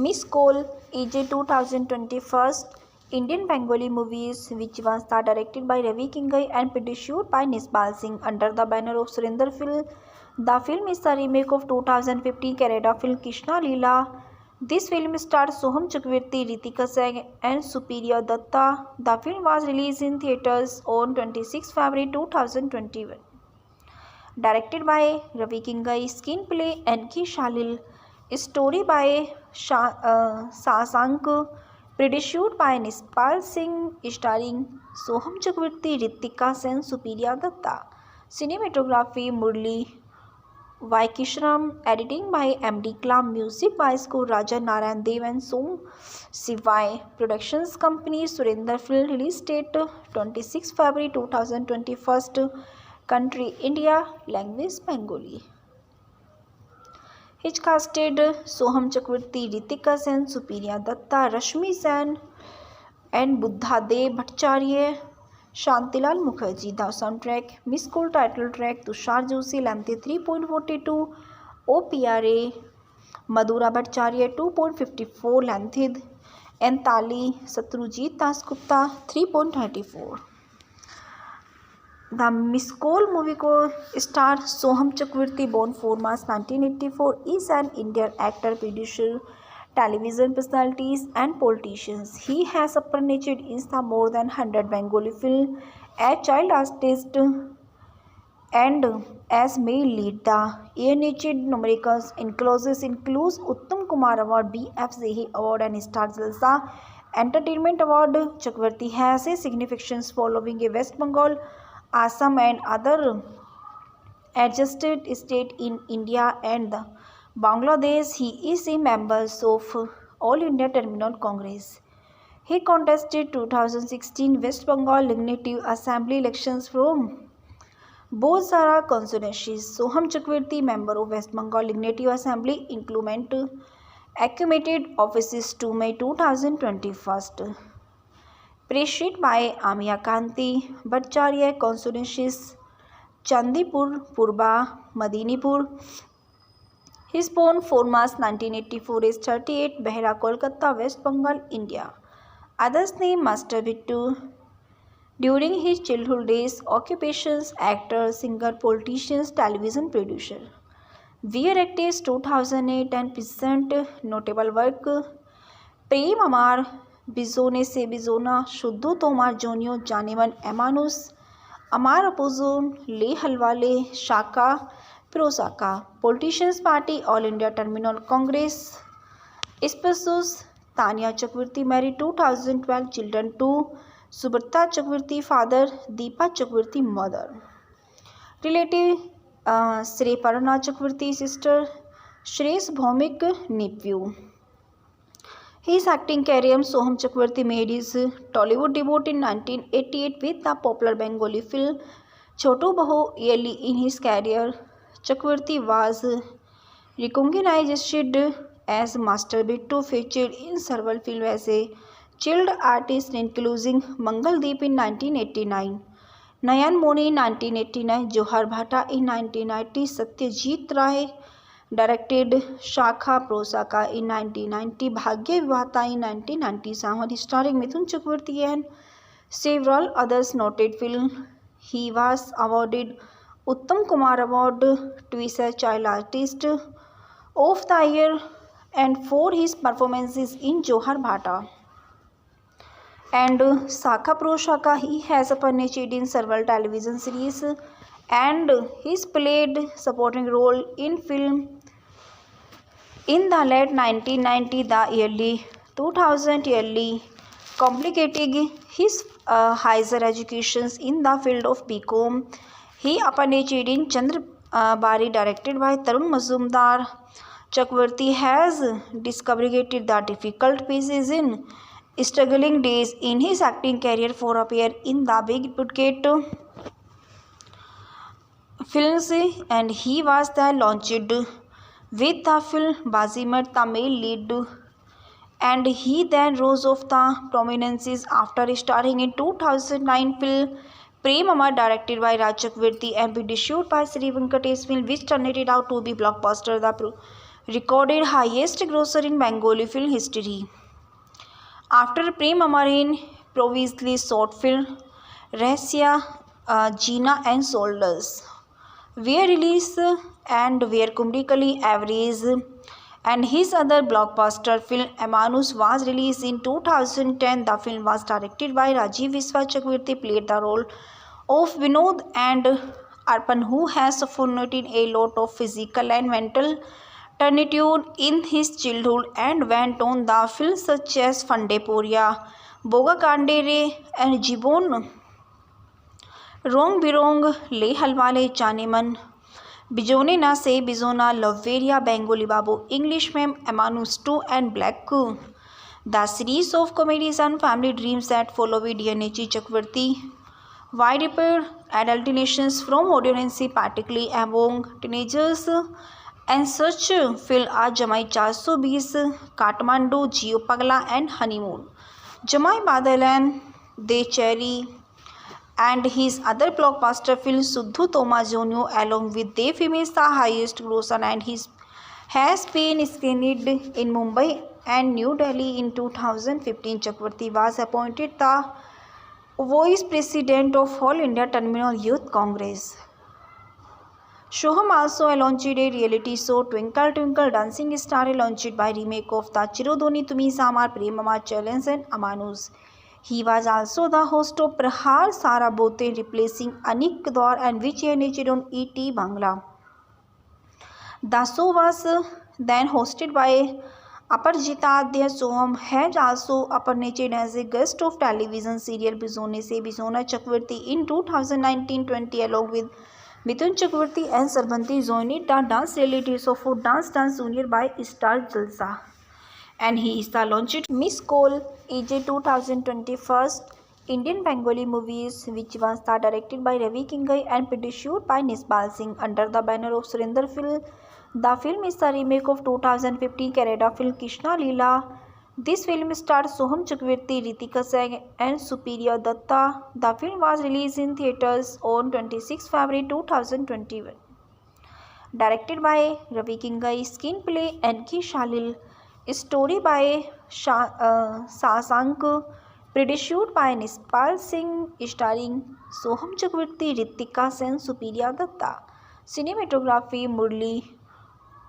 Miss Cole is a 2021 Indian Bengali movie which was directed by Ravi Kingai and produced by Nispal Singh under the banner of Surinder Film. The film is a remake of 2015 Kannada film Krishna Leela. This film stars Soham Chakravarti, Ritika Singh and Supriya Datta. The film was released in theatres on 26 February 2021. Directed by Ravi Kingai, screenplay N.K. Shalil, story by Sasank, produced by Nispal Singh, starring Soham Chakravarti, Ritika Sen, Supriya Datta. Cinematography Murli Vaikishram, editing by M.D. Klam, music by Score Raja Narayan Dev and Som Sivai. Productions company Surinder Film. Release date 26 February 2021. Country India. Language Bengali. He casted Soham Chakravarti, Ritika Sen, Supriya Datta, Rashmi Sen and Buddhadev Bhattacharya, Shantilal Mukherjee. The soundtrack Miss Cole title track Tushar Joshi length 3.42, OPRA Madhura Bhattacharya 2.54 length and Tali Satrujit Dasgupta 3.34. The Miss Cole movie co-star Soham Chakravarti, born 4 March 1984, is an Indian actor, producer, television personalities and politicians. He has appeared in more than 100 Bengali films as child artist and as male lead. The ANH numericals includes Uttam Kumar Award, B.F. Zehi Award and Star Jalsa Entertainment Award. Chakravarti has a significant following in West Bengal, Assam and other adjacent states in India and Bangladesh. He is a member of All India Terminal Congress. He contested 2016 West Bengal Legislative Assembly elections from Bozara constituencies. Soham Chakravarti, member of West Bengal Legislative Assembly, inclement accumulated offices to May 2021. Preceded by Amia Kanti Bhattacharya, constituencies Chandipur, Purba, Madinipur. He is born 4 March 1984, is 38, Behra, Kolkata, West Bengal, India. Others name Master Bittu. During his childhood days, occupations actor, singer, politician, television producer. Weir active 2008 and present notable work Prem Amar, Bizone Se Bizona, Shuddu Tomar Jonio, Janeman Emanus, Amar Opozon, Le Halwale, Shaka, Prosaka. Politicians Party, All India Terminal Congress. Spouses Tanya Chakravarti, married 2012, children 2, Subrata Chakravarti, father, Deepa Chakravarti, mother. Relative Sri Parana Chakravarti, sister, Shrees Bhaumik, nephew. His acting career Soham Chakravarti made his Tollywood debut in 1988 with the popular Bengali film Chotu Bahu. Early in his career, Chakravarti was recognized as Master Bittu, featured in several films as a child artist including Mangal Deep in 1989, Nayan Moni in 1989, Johar Bhata in 1990, Satyajit Ray directed Shakha Prosaka in 1990, Bhagya Vivahta in 1997, starring Mithun Chakravarti and several others noted films. He was awarded Uttam Kumar Award twice as Child Artist of the Year and for his performances in Johar Bhata and Shakha Prosaka. He has appeared in several television series and he's played supporting role in film in the late 1990s, the early 2000s, complicating his higher education in the field of BCom. He appeared in Chandra Bari, directed by Tarun Mazumdar. Chakravarti has discovered the difficult pieces in struggling days in his acting career for appear in the big budget films, and he was launched with the film Bazimat, the male lead, and he then rose of the prominence after starring in 2009 film Prem Amar, directed by Raj Chakravarti and produced by Sri Venkatesh Film, which turned it out to be blockbuster. The recorded highest grosser in Bengali film history. After Prem Amar in previously short film Rahsya, Jeena and Soldiers were released and were commercially average, and his other blockbuster film Amanus was released in 2010. The film was directed by Rajiv Viswa Chakravarti, played the role of Vinod and Arpan, who has suffered a lot of physical and mental turpitude in his childhood and went on the films such as Fande Poria, Boga Kandere and Jibon Rong Birong, Le Halwale Chaneman, Bijone Na Se Bizona, Loveria, Bengali Babu, English Ma'am, Amanus 2 and Black Coup. The series of comedies and family dreams that follow with DNH Chakravarti widespread adulterations from audience, particularly among teenagers, and such film are Jamai 420, Kathmandu, Jio Pagla and Honeymoon, Jamai Badal and De Cherry, and his other blockbuster film Suddhu Toma Jonio, along with De Films, the highest grosser, and his has been screened in Mumbai and New Delhi in 2015. Chakravarti was appointed the Vice President of All India Terminal Youth Congress. Soham also launched a reality show Twinkle Twinkle Dancing Star, launched by remake of the Chirodoni Tumi Samar Prem Amar Challenge and Amanus. He was also the host of Prahar Sara Bote, replacing Anik Kaur, and which aired on ET Bangla. The show was then hosted by Aparajita Adya. Soham has also appeared as a guest of television serial Bizone Se Bizona Chakravarti in 2019-20 along with Mithun Chakravarti and Sarbanti joined the dance reality show for Dance Junior by Star Jalsa. And he is the launched Miss Cole AJ 2021 Indian Bengali movies, which was directed by Ravi Kingai and produced by Nispal Singh under the banner of Surinder Film. The film is the remake of 2015 Kannada film Krishna Leela. This film stars Soham Chakravarti, Ritika Singh and Supriya Datta. The film was released in theatres on 26 February 2021. Directed by Ravi Kingai, screenplay N.K. Shalil, story by Sasank, produced by Nispal Singh, starring Soham Chakravarti, Ritika Singh, Supriya Datta. Cinematography Murli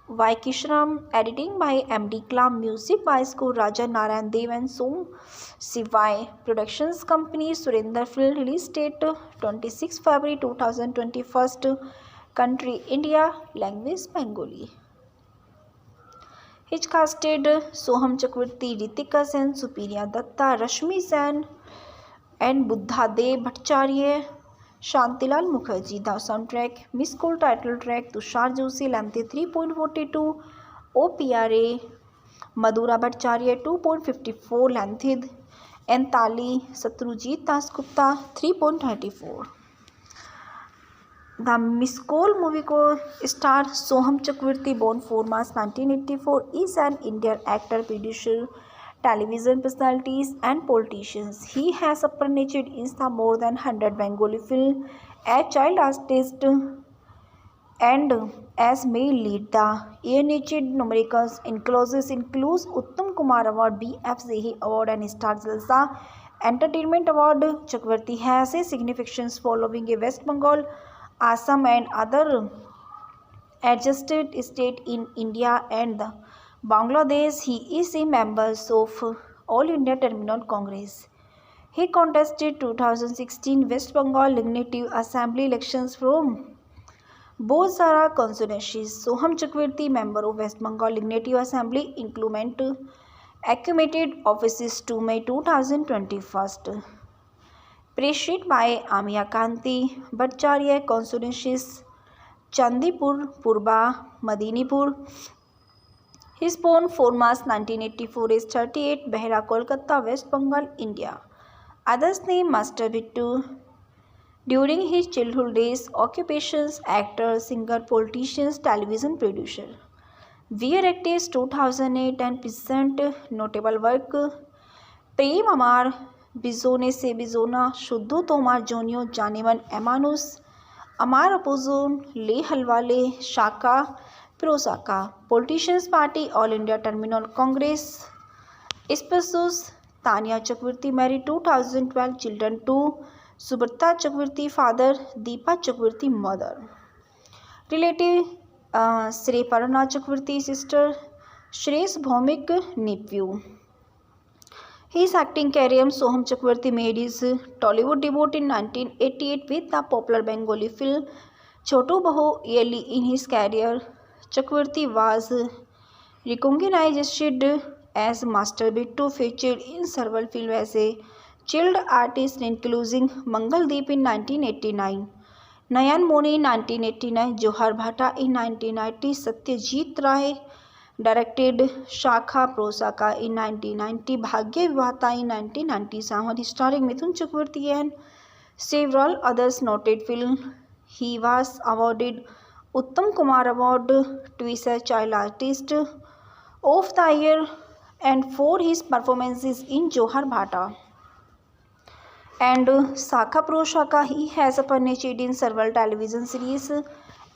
Vaikishram, editing by MD Klam, music by Score Raja Narayan Dev and Som Sivai. Productions company Surinder Film, release date 26 February 2021, country India, language Bengali. He casted Soham Chakravarti, Ritika Sen, Supriya Datta, Rashmi Sen and Buddhadev Bhattacharya, Shantilal Mukherjee. The soundtrack Miss Cole title track Tushar Joshi, length 3.42, OPRA Madhura Bhattacharya 2.54, length and Tali Satrujit Dasgupta 3.34. The Miss Cole movie co-star Soham Chakravarti, born 4 March 1984, is an Indian actor, producer, television personalities and politicians. He has appeared in the more than 100 Bengali films as child artist and as male lead. The A-Nature numericals includes Uttam Kumar Award, B.F. Zehi Award and Star Jalsa Entertainment Award. Chakravarti has a significance following a West Bengal, Assam and other adjusted states in India and Bangladesh. He is a member of All India Terminal Congress. He contested 2016 West Bengal Legislative Assembly elections from Bozara constituencies. Soham Chakravarti, member of West Bengal Legislative Assembly, inclement accumulated offices to May 2021. Preceded by Amia Kanti Bhattacharya, constituencies Chandipur, Purba, Medinipur. He is born 4 March 1984, is 38, Behra, Kolkata, West Bengal, India. Others name Master Bittu. During his childhood days, occupations actor, singer, politician, television producer. Weir Actors 2008 and present notable work Prem Amar, Bizone Se Bizona, Suddhu Tomar Jonio, Janeman, Amanus, Amar Apozon, Le Halwale, Shaka, Prosaka, Politicians Party, All India Terminal Congress, Spouses, Tanya Chakravarti married 2012, children 2, Subrata Chakravarti father, Deepa Chakravarti mother. Relative Sri Parana Chakravarti sister, Shrees Bhaumik nephew. His acting career, Soham Chakravarti made his Tollywood debut in 1988 with the popular Bengali film Chotu Bahu. Early in his career, Chakravarti was recognized as Master Bittu, featured in several films as a child artist including Mangaldeep in 1989, Nayan Moni in 1989, Johar Bhatta in 1990, Satyajit Ray directed Shakha Prosaka in 1990, Bhagya Vivahta in 1997, starring Mithun Chakravarti and several others noted films. He was awarded Uttam Kumar Award twice as Child Artist of the Year and for his performances in Johar Bhatta and Shakha Prosaka. He has appeared in several television series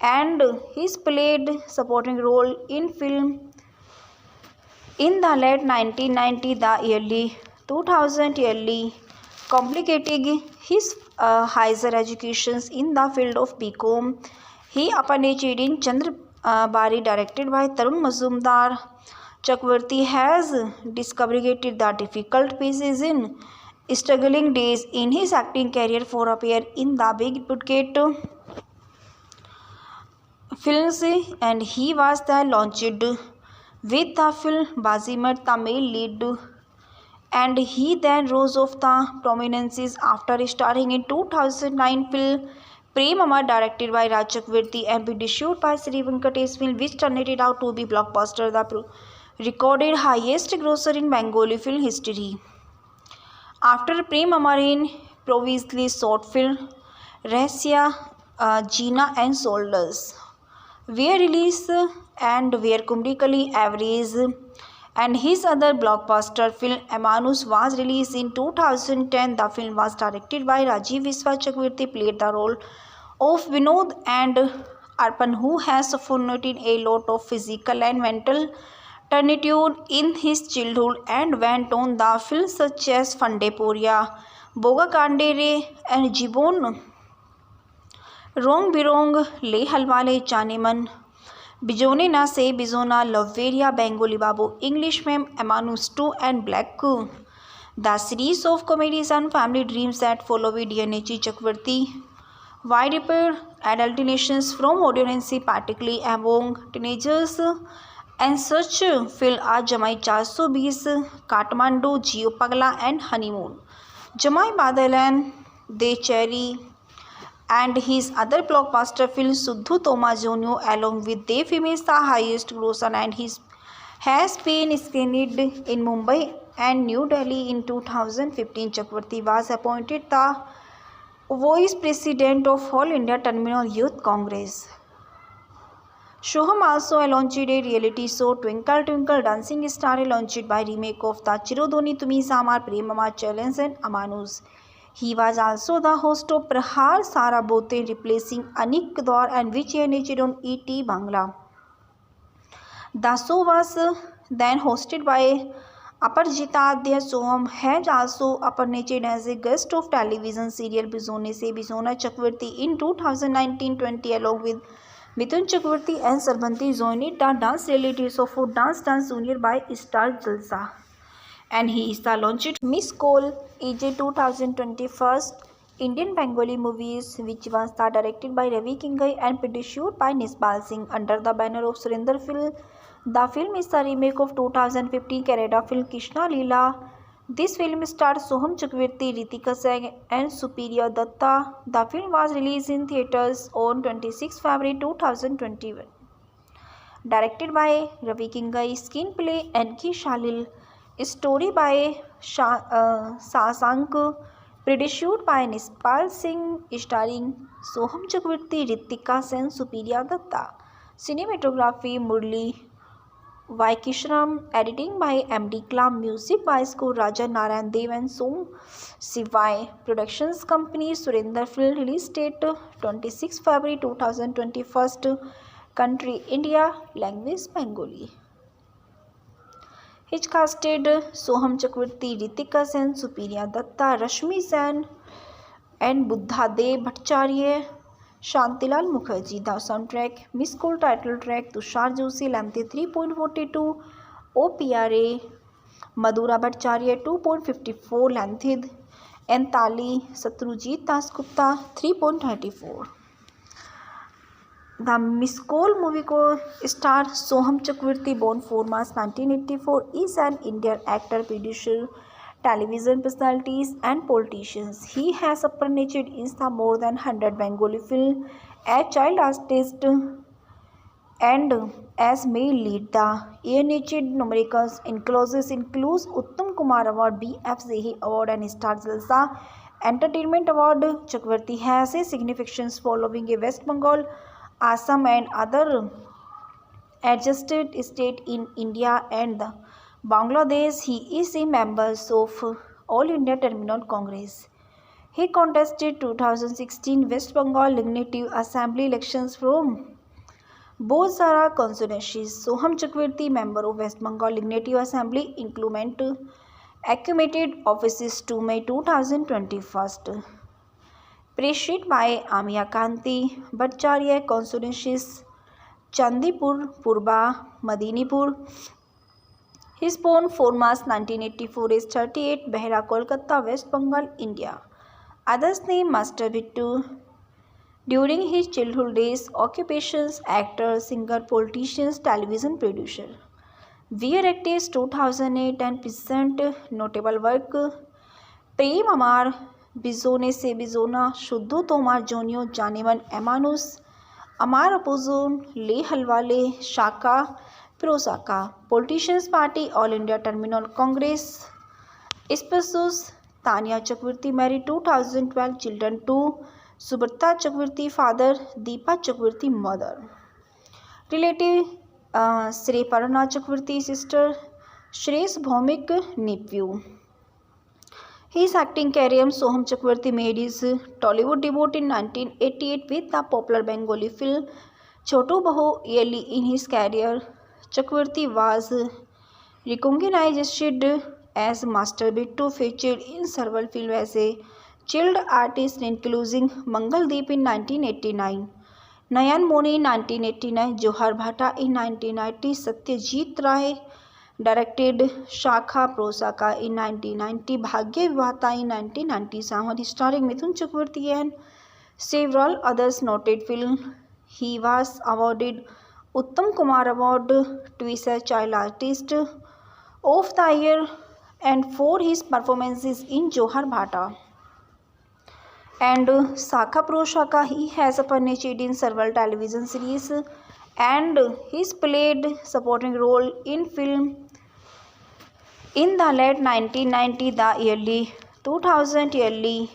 and he's played supporting role in film in the late 1990s, the early 2000s, early complicating his higher education in the field of BCom. He appeared in Chandra Bari, directed by Tarun Mazumdar. Chakravarti has discovered the difficult pieces in struggling days in his acting career for appear in the big budget films, and he was the launched with the film Bazimat, the male lead, and he then rose of the prominence after starring in 2009 film Premama, directed by Raj Chakravarti and produced by Sri Venkatesh film, which turned it out to be blockbuster, the recorded highest grosser in Bengali film history. After Premama, in previously short film Rahsya, Jeena and Soldiers were released and were commercially average, and his other blockbuster film Amanus was released in 2010. The film was directed by Rajiv Viswa. Chakravarti played the role of Vinod and Arpan, who has suffered a lot of physical and mental turpitude in his childhood and went on the films such as Fandeporia, Boga Kandere and Jibon Rong Birong, Le Halwale Chaneman, Bijone Na Se Bizona, Loveria, Bengali Babu, English Ma'am, Amanus 2 and Black Coup. The series of comedies and family dreams that follow with DNH Chakravarti wide appeal adulterations from audience, particularly among teenagers, and such film are Jamai 420, Kathmandu, Jio Pagla and Honeymoon, Jamai Badal and De Cherry, and his other blockbuster films Suddhu Toma Jonio along with Dev Image the highest grosser, and his has been screened in Mumbai and New Delhi in 2015. Chakravarti was appointed the Vice President of All India Terminal Youth Congress. Soham also launched a reality show Twinkle Twinkle Dancing Star, launched by remake of the Chirodoni Tumi Samar Premama Challenge and Amanus. He was also the host of Prahar Sarabote, replacing Anik Kaur, and which aired on ET Bangla. The show was then hosted by Aparjita Adya. Soham has also appeared as a guest of television serial Bizone Se Bizona Chakravarti in 2019-20 along with Mithun Chakravarti and Sarbanti joined the dance reality show for Dance Junior by Star Jalsa. And he is the launched Miss Cole EJ 2021 Indian Bengali movies, which was directed by Ravi Kingai and produced by Nispal Singh under the banner of Surinder Film. The film is a remake of 2015 Kannada film Krishna Leela. This film stars Soham Chakravarti, Ritika Singh and Supriya Datta. The film was released in theatres on 26 February 2021. Directed by Ravi Kingai, screenplay N.K. Shalil, story by Sasank, produced by Nispal Singh, starring Soham Chakravarti, Ritika Singh, Supriya Datta. Cinematography Murli Vaikishram, editing by MD Klam, music by Score Raja Narayan Dev and Som Sivai. Productions company Surinder Film, release date 26 February 2021. Country India. Language Bengali. His casted Soham Chakravarti, Ritika Sen, Supriya Datta, Rashmi Sen, and Buddhadev Bhattacharya. Shantilal Mukherjee. The soundtrack. Miss Cole title track. Tushar Joshi. Length 3.42. OPRA. Madhura Bhattacharya 2.54. Length. And Tali Satrujit Dasgupta 3.34. The Miss Cole movie co-star Soham Chakravarti, born 4 March 1984, is an Indian actor, producer, television personalities, and politician. He has appeared in more than 100 Bengali films as child artist and as male lead. The year-niche numericals includes Uttam Kumar Award, BFCE Award, and Star Jalsa Entertainment Award. Chakravarti has a significance following a West Bengal, Assam, and other adjacent states in India and Bangladesh. He is a member of All India Terminal Congress. He contested 2016 West Bengal Legislative Assembly elections from Bhojsara constituencies. Soham Chakravarti, member of West Bengal Legislative Assembly, inclement accumulated offices to May 2021. Preceded by Amia Kanti Bhattacharya, constituencies Chandipur, Purba, Medinipur. He is born 4 March 1984, is 38, Behra, Kolkata, West Bengal, India. Others name Master Bittu. During his childhood days, occupations: actor, singer, politician, television producer. Weir Actors 2008 and present notable work: Prem Amar, Bizone Se Bizona, Shuddho Tomar Jonio, Janeman Emanus, Amar Opozon, Le Halwale, Shaka, Prosaka. Politicians Party, All India Terminal Congress. Spouses: Tanya Chakravarti, married 2012, children 2. Subrata Chakravarti, father. Deepa Chakravarti, mother. Relative: Sri Parana Chakravarti, sister. Shrees Bhaumik, nephew. His acting career: Soham Chakravarti made his Tollywood debut in 1988 with the popular Bengali film Chotu Bahu. Early in his career, Chakravarti was recognized as Master Bittu, featured in several films as a child artist, including Mangaldeep in 1989, Nayan Moni in 1989, Johar Bhatta in 1990, Satyajit Ray directed Shakha Prosaka in 1990, Bhagya Vivahta in 1997, starring Mithun Chakravarti and several others noted films. He was awarded Uttam Kumar Award twice as Child Artist of the Year and for his performances in Johar Bhatta and Shakha Prosaka. He has appeared in several television series and he's played supporting role in film in the late 1990, the early 2000, early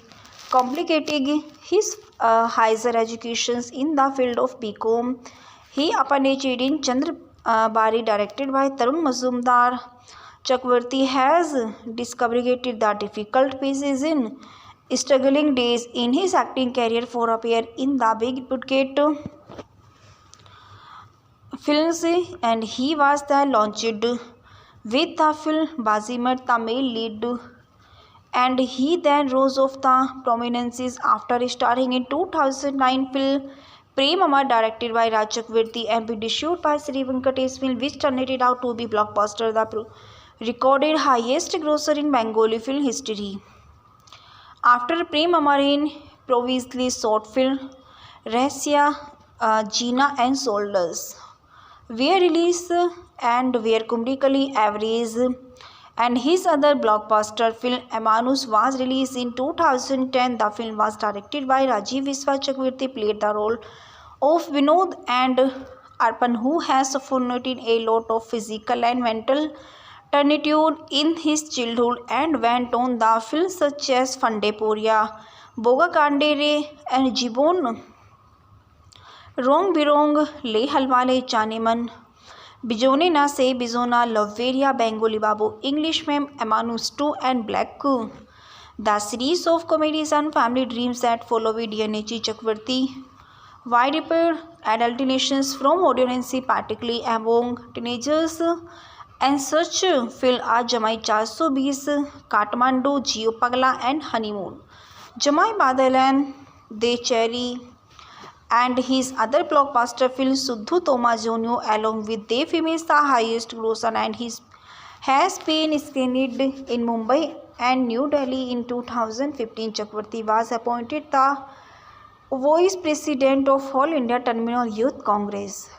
complicating his higher education in the field of BCom. He appeared in Chandra Bari, directed by Tarun Mazumdar. Chakravarti has discovered the difficult pieces in struggling days in his acting career for appear in the big budget films, and he was the launched with the film Bazimat, the male lead, and he then rose of the prominence after starring in 2009 film Prem Amar, directed by Raj Chakravarti and produced by Sri Venkatesh Film, which turned it out to be blockbuster, the recorded highest grosser in Bengali film history. After Prem Amar, in previously short film Rahsya, Jeena and Soldiers were released and were commercially average, and his other blockbuster film Emanus was released in 2010. The film was directed by Rajiv Viswa. Chakravarti played the role of Vinod and Arpan, who has suffered a lot of physical and mental turpitude in his childhood and went on the films such as Fandeporia, Boga Kandere and Jibon Rong Birong, Le Halwale, Janeman, Bijone Na Se Bizona, Loveria, Bengali Babu, English Ma'am, Emanus 2 and Black. The series of comedies and family dreams that follow with Yanechi Chakravarti widespread adulterations from audiences, particularly among teenagers, and such film are Jamai 420, Kathmandu, Jio Pagla, and Honeymoon, Jamai Badal and De Cherry, and his other blockbuster film Suddhu Toma Jonio, along with De Film, the highest grosser, and his has been screened in Mumbai and New Delhi in 2015. Chakravarti was appointed the Vice President of All India Terminal Youth Congress.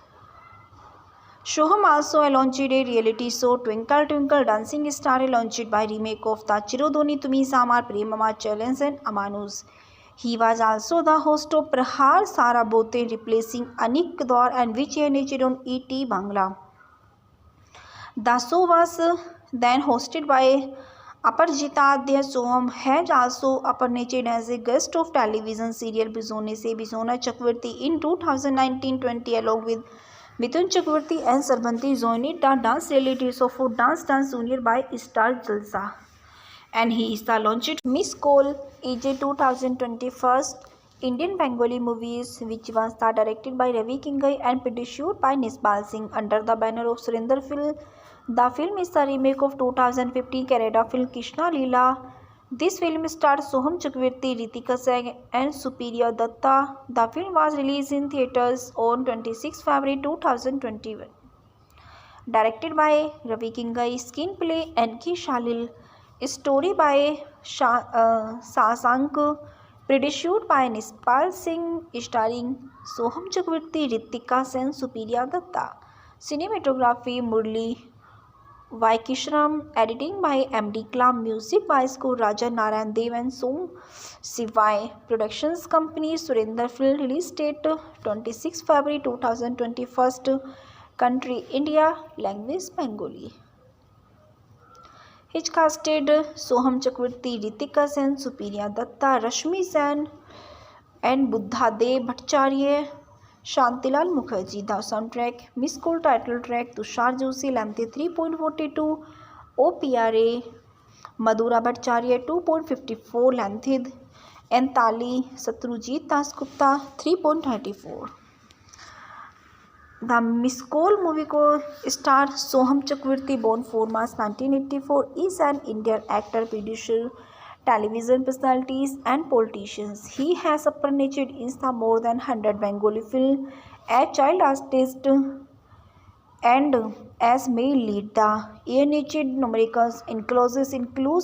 Soham also launched a reality show Twinkle Twinkle Dancing Star, launched by remake of the Chirodoni Tumi Samar Premama Challenge and Amanus. He was also the host of Prahar Sara Bote, replacing Anik Kaur, and which aired on ET Bangla. The show was then hosted by Aparajita Adya. Soham has also appeared as a guest of television serial Bizone Se Bizona Chakravarti in 2019-20 along with Mithun Chakravarti and Sarbanti joined the dance reality show for Dance Junior by Star Jalsa. And he is the launched Miss Cole EJ 2021 Indian Bengali movies, which was directed by Ravi Kingai and produced by Nispal Singh under the banner of Surinder Film. The film is the remake of 2015 Kannada film Krishna Leela. This film stars Soham Chakravarti, Ritika Singh, and Supriya Datta. The film was released in theatres on 26 February 2021. Directed by Ravi Kingai, screenplay N.K. Shalil, story by Sasank, produced by Nispal Singh, starring Soham Chakravarti, Ritika Singh, Supriya Datta. Cinematography Murli Vaikishram, editing by M.D. Klam, music by Score Raja Narayan Dev and Som Sivai. Productions Company Surinder Film. Release date 26 February 2021. Country India. Language Bengali. He casted Soham Chakravarti, Ritika Sen, Supriya Datta, Rashmi Sen, and Buddha Dev Bhattacharya. Shantilal Mukherjee. The soundtrack Miss Cole title track Tushar Joshi length 3.42 OPRA, Madhura Bhattacharya 2.54 length, and Tali Satrujit Dasgupta 3.34. The Miss Cole movie co-star Soham Chakravarti, born 4 March 1984, is an Indian actor, producer, television personalities, and politicians. He has appeared in more than 100 Bengali films as child artist and as male lead. The ANH numericals includes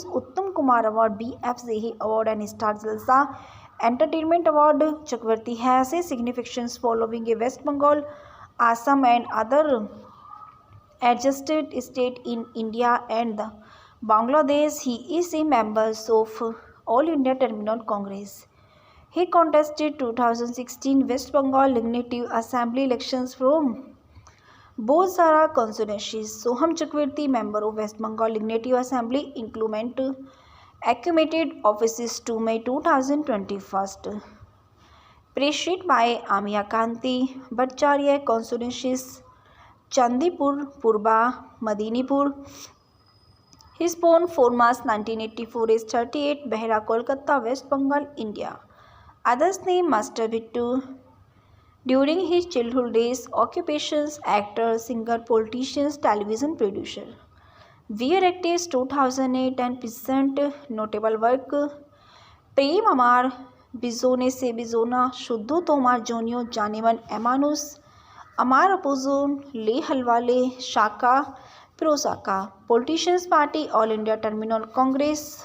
Uttam Kumar Award, BFZE Award, and Star Jalsa Entertainment Award. Chakravarti has a significance following a West Bengal, Assam, and other adjusted states in India and Bangladesh. He is a member of All India Terminal Congress. He contested 2016 West Bengal Legislative Assembly elections from Bozara constituencies. Soham Chakravarti, member of West Bengal Legislative Assembly, accumulated offices to May 2021. Preceded by Amia Kanti Bhattacharya, constituencies Chandipur, Purba, Medinipur. He is born 4 March 1984, is 38, Behra, Kolkata, West Bengal, India. Others name Master Bittu. During his childhood days, occupations actor, singer, politician, television producer. Weir active 2008 and present notable work Prem Amar, Bizone Se Bizona, Suddhu Tomar Jonio, Janeman Amanus, Amar Opozon, Le Halwale, Shaka, Prosaka. Politicians Party, All India Terminal Congress.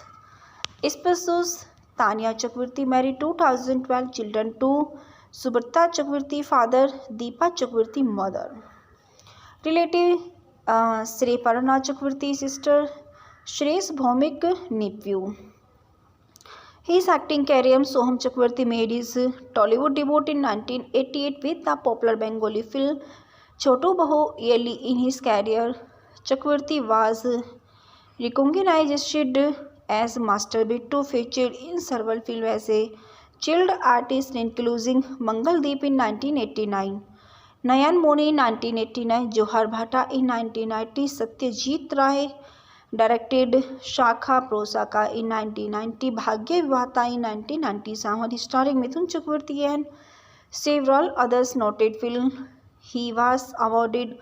Spouses Tanya Chakravarti, married 2012, children 2, Subrata Chakravarti, father, Deepa Chakravarti, mother. Relative Sri Parana Chakravarti, sister, Shrees Bhaumik, nephew. His acting career Soham Chakravarti made his Tollywood debut in 1988 with the popular Bengali film Choto Bahu. Early in his career, Chakravarti was recognized as Master Bittu, featured in several films as a child artist including Mangaldeep in 1989, Nayan Moni in 1989, Johar Bhatta in 1990, Satyajit Ray directed Shakha Prosaka in 1990, Bhagya Vivahta in 1997, starring Mithun Chakravarti and several others noted films. He was awarded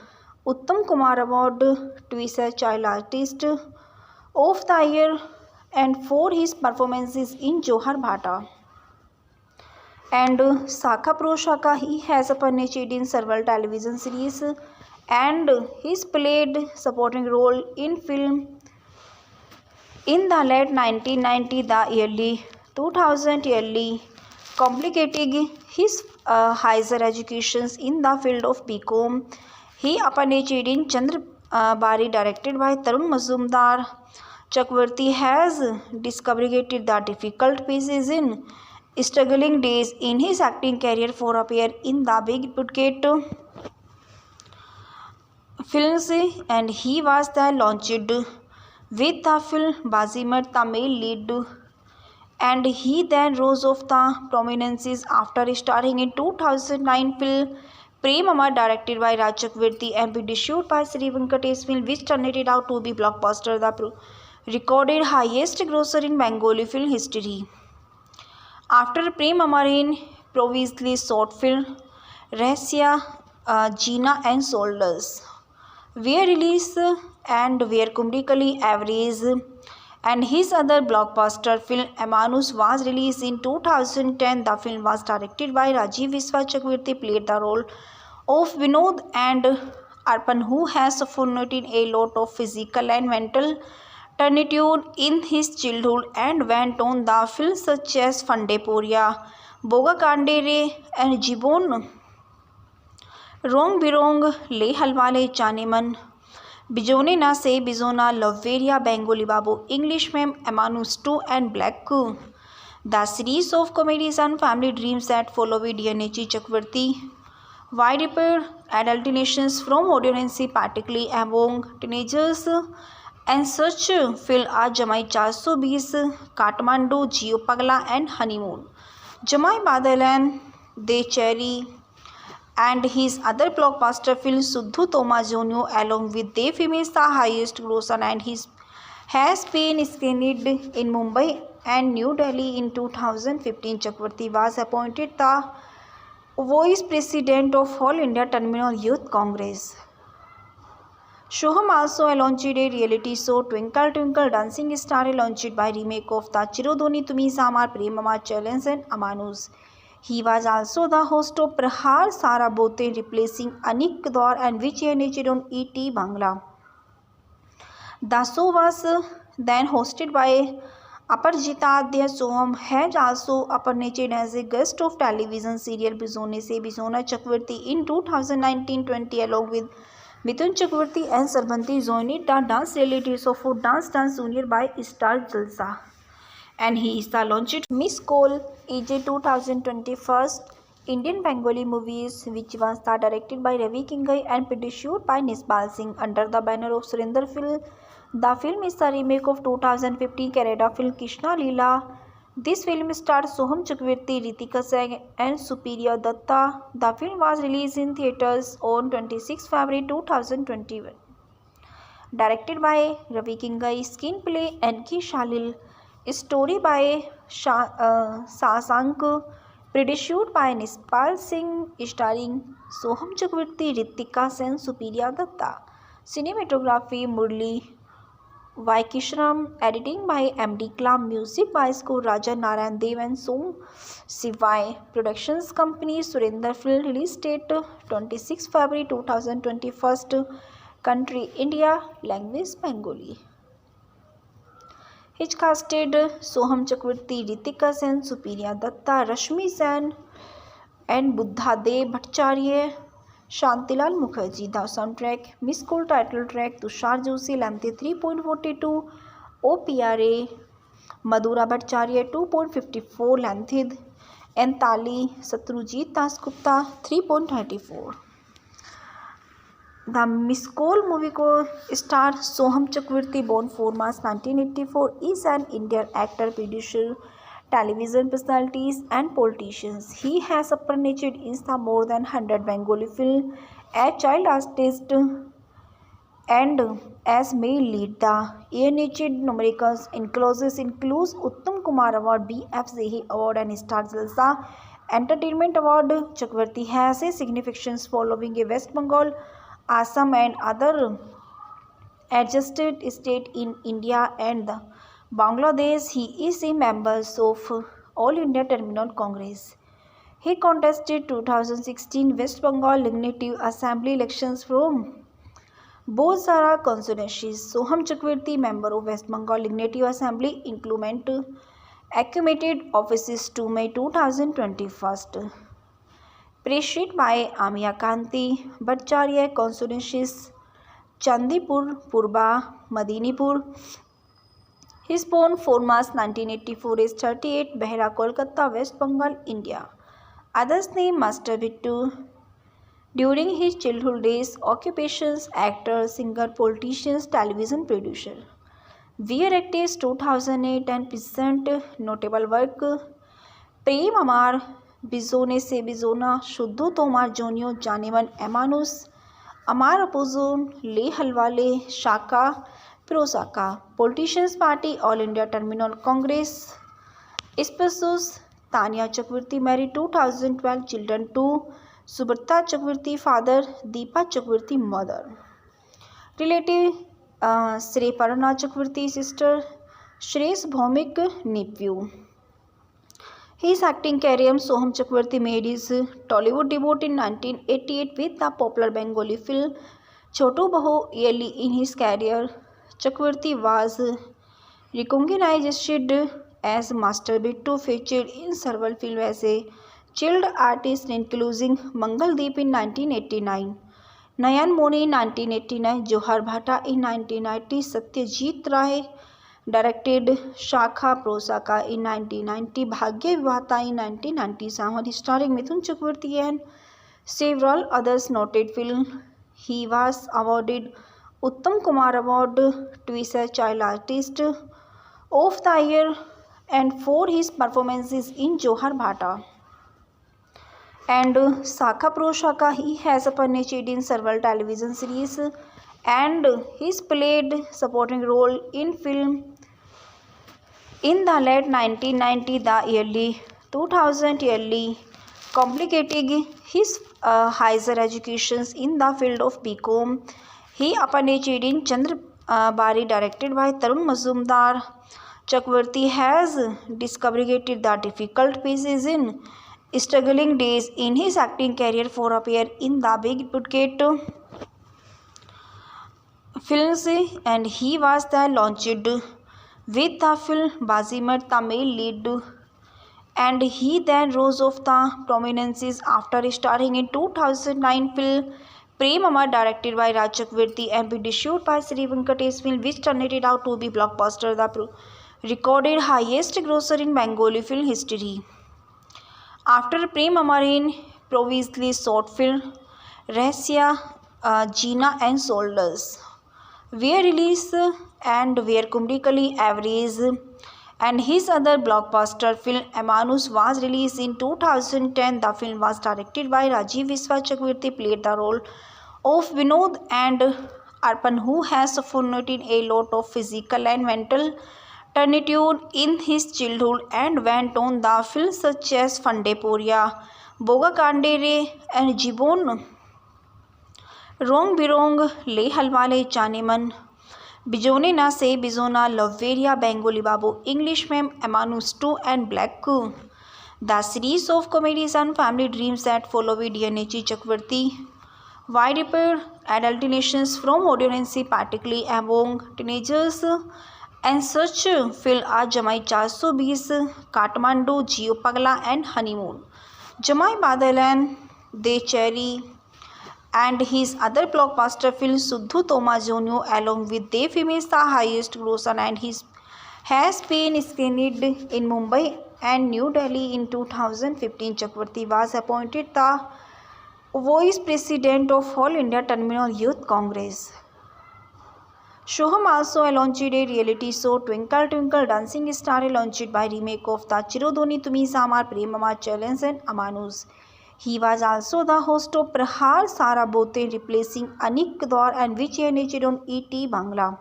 Uttam Kumar Award twice as Child Artist of the Year and for his performances in Johar Bhata and Saka Pro Shaka. He has appeared in several television series and he's played supporting role in film in the late 1990s, the early 2000 yearly complicating his higher educations in the field of BCom. He appeared in Chandra Bari directed by Tarun Mazumdar. Chakravarti has discovered the difficult pieces in struggling days in his acting career for appear in the big budget films and he was the launched with the film Bazimat Tamil lead and he then rose of the prominence after starring in 2009 film Premama directed by Raj Chakravarti and produced by Sri Venkatesh film which turned it out to be blockbuster, the recorded highest grosser in Bengali film history. After Premama in previously short film Rahsya, Jeena and Soldiers were released and were commercially average and his other blockbuster film Amanus was released in 2010. The film was directed by Rajiv Viswa. Chakravarti played the role of Vinod and Arpan who has suffered a lot of physical and mental turpitude in his childhood and went on the films such as Fande Poria, Boga Kandere and Jibon Rong Birong, Le Halwale Chaneman, Bijone Na Se Bizona, Loveria, Bengali Babu, English Ma'am, Amanus 2 and Black Coup. The series of comedies and family dreams that follow with Yanechi Chakravarti wide adulterations from audience particularly among teenagers and such film are Jamai 420, Kathmandu, Jio Pagla and Honeymoon, Jamai Badal and De Cherry and his other blockbuster films Suddhu Toma Jonio along with De Films the highest grosser and his has been screened in Mumbai and New Delhi in 2015. Chakravarti was appointed the Vice President of All India Terminal Youth Congress. Shoham also launched a reality show Twinkle Twinkle Dancing Star launched by remake of the Chirodoni Tumi Samar Premama Challenge and Amanus. He was also the host of Prahar Sarabote replacing Anik Kaur and which aired on ET Bangla. The show was then hosted by Aparajita Adya. Soham has also appeared as a guest of television serial Bizone Se Bizona Chakravarti in 2019-20 along with Mithun Chakravarti and Sarbanti joined the dance reality show for Dance Junior by Star Jalsa. And he is the launched Miss Cole EJ 2021 Indian Bengali movies which was directed by Ravi Kingai and produced by Nispal Singh under the banner of Surinder Film. The film is the remake of 2015 Kannada film Krishna Leela. This film stars Soham Chakravarti, Ritika Singh and Supriya Datta. The film was released in theatres on 26 February 2021. Directed by Ravi Kingai, screenplay N.K. Shalil, story by Sasank, produced by Nispal Singh, starring Soham Chakravarti, Ritika Singh, Supriya Datta. Cinematography Murli Vaikishram, editing by MD Klam, music by Score Raja Narayan Dev and Som Sivai. Productions company Surinder Film. Release date 26 February 2021. Country India. Language Bengali. He casted Soham Chakravarti, Ritika Sen, Supriya Datta, Rashmi Sen and Buddha Dev Bhattacharya. Shantilal Mukherjee. The soundtrack Miss Cole title track Tushar Joshi length 3.42 OPRA Madhura Bhattacharya 2.54 length and Tali Satrujit Dasgupta 3.34. The Miss Cole movie co-star Soham Chakravarti, born 4 March 1984, is an Indian actor, producer, television personalities and politicians. He has appeared in the more than 100 Bengali films as child artist and as male lead. The air-natured numericals includes Uttam Kumar Award, BFCE Award and Star Jalsa Entertainment Award. Chakravarti has a significance following a West Bengal, Assam and other adjusted state in India and the Bangladesh. He is a member of All India Terminal Congress. He contested 2016 West Bengal Legislative Assembly elections from Bhojsara constituencies. Soham Chakravarti, member of West Bengal Legislative Assembly, implement accumulated offices to May 2021. Preceded by Amia Kanti Bhattacharya, constituencies Chandipur, Purba, Medinipur. He is born 4 March 1984, is 38, Behra, Kolkata, West Bengal, India. Others name Master Bittu. During his childhood days, occupations actor, singer, politician, television producer. Weir Actis 2008 and present notable work Prem Amar, Bizone Se Bizona, Shuddhu Tomar Jonio, Janeman Emanus, Amar Apozon, Le Halwale, Shaka, Pirosaka. Politicians Party, All India Terminal Congress. Spouses Tanya Chakravarti, married 2012, children 2, Subrata Chakravarti, father, Deepa Chakravarti, mother. Relative Sri Parana Chakravarti, sister, Shrees Bhaumik, nephew. His acting career. Soham Chakravarti made his Tollywood debut in 1988 with the popular Bengali film Chotu Bahu. Early in his career, Chakravarti was recognized as Master Bittu, featured in several films as a child artist including Mangaldeep in 1989, Nayan Moni in 1989, Johar Bhatta in 1990, Satyajit Ray directed Shakha Pirosaka in 1990, Bhagya Vivahta in 1997, starring Mithun Chakravarti and several others noted films. He was awarded Uttam Kumar Award Twice as Child Artist of the Year and for his performances in Johar Bhatta and Shakha Pirosaka. He has appeared in several television series and he's played supporting role in film in the late 1990s, the early 2000 yearly complicating his higher educations in the field of BCom. He appeared in Chandra Bari, directed by Tarun Mazumdar. Chakravarti has discovered the difficult phases in struggling days in his acting career for appear in the big budget films, and he was the launched with the film Bazimat, the male lead, and he then rose of the prominence after starring in 2009 film Prem Amar, directed by Raj Chakravarti and produced by Sri Venkatesh film, which turned it out to be blockbuster, the recorded highest grosser in Bengali film history. After Prem Amar, in previously short film Rahasya, Jeena and Soldiers were released and were commercially average, and his other blockbuster film Emanus was released in 2010. The film was directed by Rajiv Viswa. Chakravarti played the role of Vinod and Arpan, who has suffered a lot of physical and mental turpitude in his childhood and went on the films such as Fande Poria, Boga Kandere and Jibon Rong Birong, Le Halwale, Janeman, Bijone Na Se Bizona, Loveria, Bengali Babu, English Ma'am, Emanus 2 and Black Coup. The series of comedies and family dreams that follow with DNAG Chakravarti wide appeal adulterations from audience, particularly among teenagers, and such film are Jamai 420, Kathmandu, Jio Pagla and Honeymoon, Jamai Badal and De Cherry, and his other blockbuster films Sudhu Toma Jonio along with De Film is the highest grosser, and his has been screened in Mumbai and New Delhi in 2015. Chakravarti was appointed the Vice President of All India Terminal Youth Congress. Soham also launched a reality show Twinkle Twinkle Dancing Star, launched by remake of the Chirodoni Tumi Samar Prem Amar Challenge and Amanus. He was also the host of Prahar Sara Bote, replacing Anik Kaur, and which aired on ET Bangla.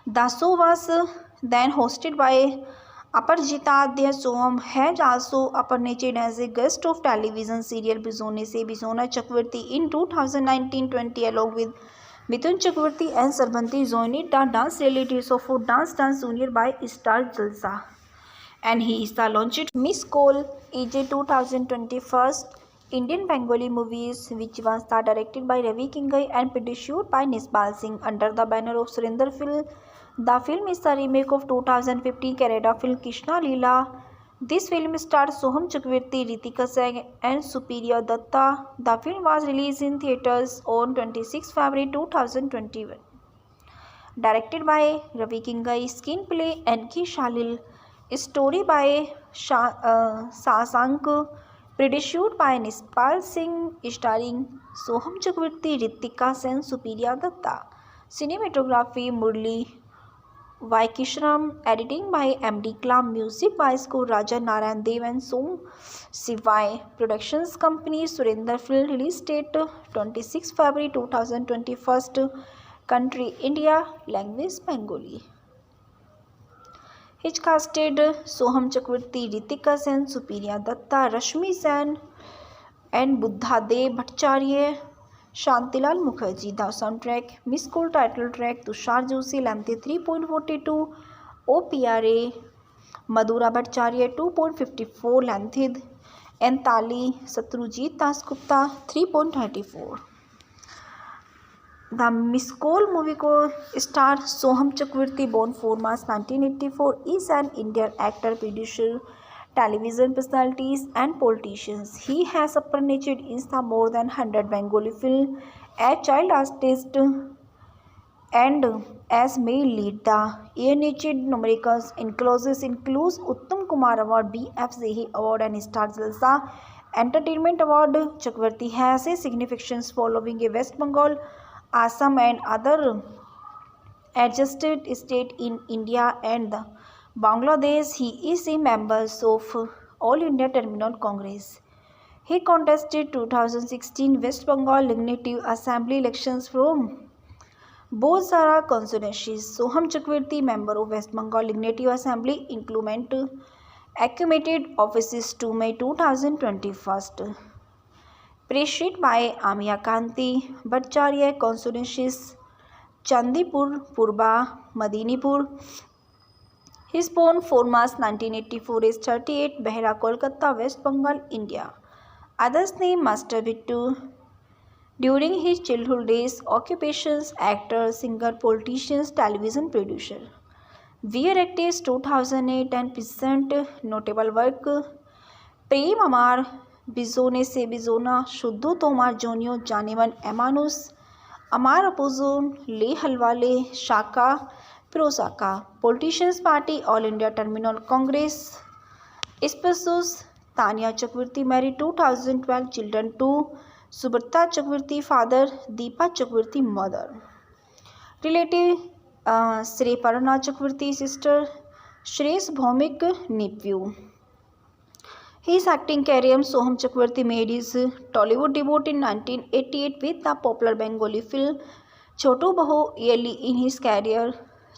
The show was then hosted by Aparajita Soham has also appeared as a guest of television serial Bizone Se Bizona Chakravarti in 2019-20 along with Mithun Chakravarti and Sarbanti joined the dance reality show for Dance Junior by Star Jalsa. And he is the launched Miss Cole EJ 2021 Indian Bengali movies, which was directed by Ravi Kingai and produced by Nispal Singh under the banner of Surinder Film. The film is a remake of 2015 Kannada film Krishna Leela. This film stars Soham Chakravarti, Ritika Singh and Supriya Datta. The film was released in theatres on 26 February 2021. Directed by Ravi Kingai, screenplay N.K. Shalil, story by Sasank, produced by Nispal Singh, starring Soham Chakravarti, Ritika Singh, Supriya Datta. Cinematography Murli Vaikishram, editing by M.D. Klam, music by Score Raja Narayan Dev and Som Sivai. Productions company Surinder Film. Release date 26 February 2021. Country India. Language Bengali. He casted Soham Chakravarti, Ritika Sen, Supriya Datta, Rashmi Sen and Buddha Dev Bhattacharya. Shantilal Mukherjee. The soundtrack Miss Cole title track Tushar Joshi length 3.42 OPRA Madhura Bhattacharya 2.54 length and Tali Satrujit Dasgupta 3.34. The Miss Cole movie co-star Soham Chakravarti, born 4 March 1984, is an Indian actor, producer, television personalities and politicians. He has appeared in more than 100 Bengali films as child artist and as male lead. The year-nature numericals includes Uttam Kumar Award, BFCE Award and Star Jalsa Entertainment Award. Chakravarti has a significance following a West Bengal, Assam and other adjacent states in India and Bangladesh. He is a member of All India Terminal Congress. He contested 2016 West Bengal Legislative Assembly elections from Bozara constituencies. Soham Chakravarti, member of West Bengal Legislative Assembly, inclement accumulated offices to May 2021. Preceded by Amia Kanti Bhattacharya, constituencies Chandipur, Purba, Madinipur. He is born 4 March 1984, is 38, Behra, Kolkata, West Bengal, India. Others name Master Bittu. During his childhood days, occupations actor, singer, politician, television producer. Weir actors 2008 and present notable work Prem Amar, Bizone Se Bizona, Shuddho Tomar Jonio, Janeman Emanus, Amar Apozon, Le Halwale, Shaka, Prosaka. Politicians Party, All India Terminal Congress. Spouses Tanya Chakravarti, married 2012, children 2, Subrata Chakravarti, father, Deepa Chakravarti, mother. Relative Sri Parana Chakravarti, sister, Shrees Bhaumik, nephew. His acting career Soham Chakravarti made his Tollywood debut in 1988 with the popular Bengali film Choto Bahu. Early in his career,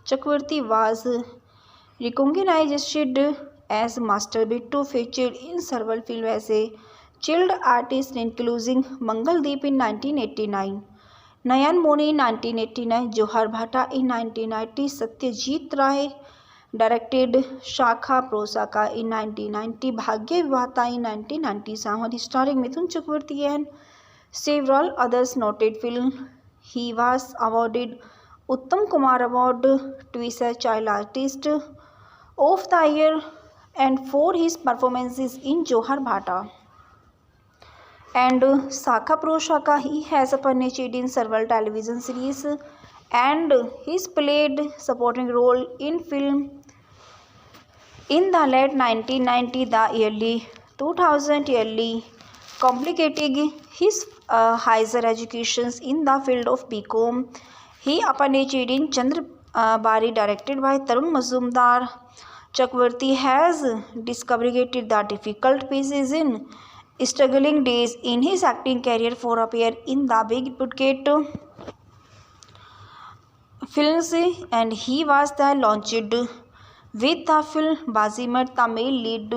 Chakravarti was recognized as Master Bittu, featured in several films as a child artist including Mangal Deep in 1989, Nayan Moni in 1989, Johar Bhatta in 1990, Satyajit Ray directed Shakha Prosaka in 1990, Bhagya Vivahta in 1997, starring Mithun Chakravarti and several others noted films. He was awarded Uttam Kumar Award twice as Child Artist of the Year and for his performances in Johar Bhatta and Shakha Prosaka. He has appeared in several television series and he's played supporting role in film in the late 1990, the early 2000 yearly complicating his higher education in the field of BCom. He appeared in Chandra Bari, directed by Tarun Mazumdar. Chakravarti has discovered the difficult pieces in struggling days in his acting career for appear in the big budget films, and he was the launched with the film Bazimat, the male lead,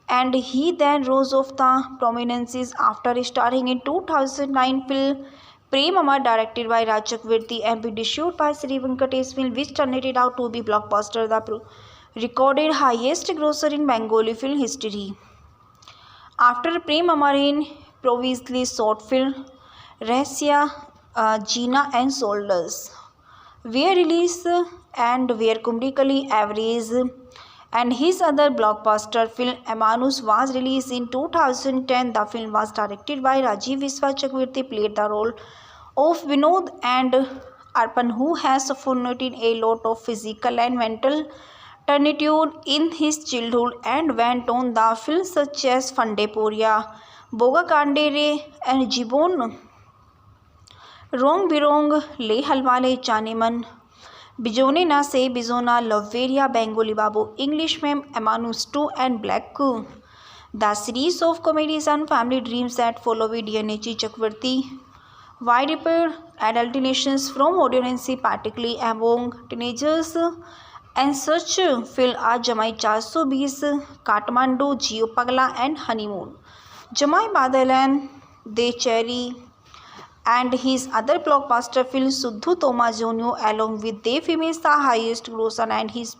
and he then rose of the prominence after starring in 2009 film Prem Amar, directed by Raj Chakravarti and produced by Sri Venkatesh Film, which turned it out to be blockbuster, the recorded highest grosser in Bengali film history. After Prem Amar in previously short film Rahsya, Jeena and Soldiers were released and were commercially average, and his other blockbuster film Amanus was released in 2010. The film was directed by Rajiv Viswa Chakravarti, played the role of Vinod and Arpan, who has suffered a lot of physical and mental turpitude in his childhood and went on the films such as Fande Poria, Boga Kandere and Jibon Rong Birong, Le Halwale Chaneman, Bijone Na Se Bizona, Loveria, Bengali Babu, English Ma'am, Amanus 2 and Black. The series of comedies and family dreams that follow with DNH Chakravarti widespread adulterations from audience, particularly among teenagers, and such film are Jamai 420, Kathmandu, Jio Pagla and Honeymoon, Jamai Badal and De Cherry, and his other blockbuster film Suddhu Toma Jonio, along with De Films, the highest grosser, and his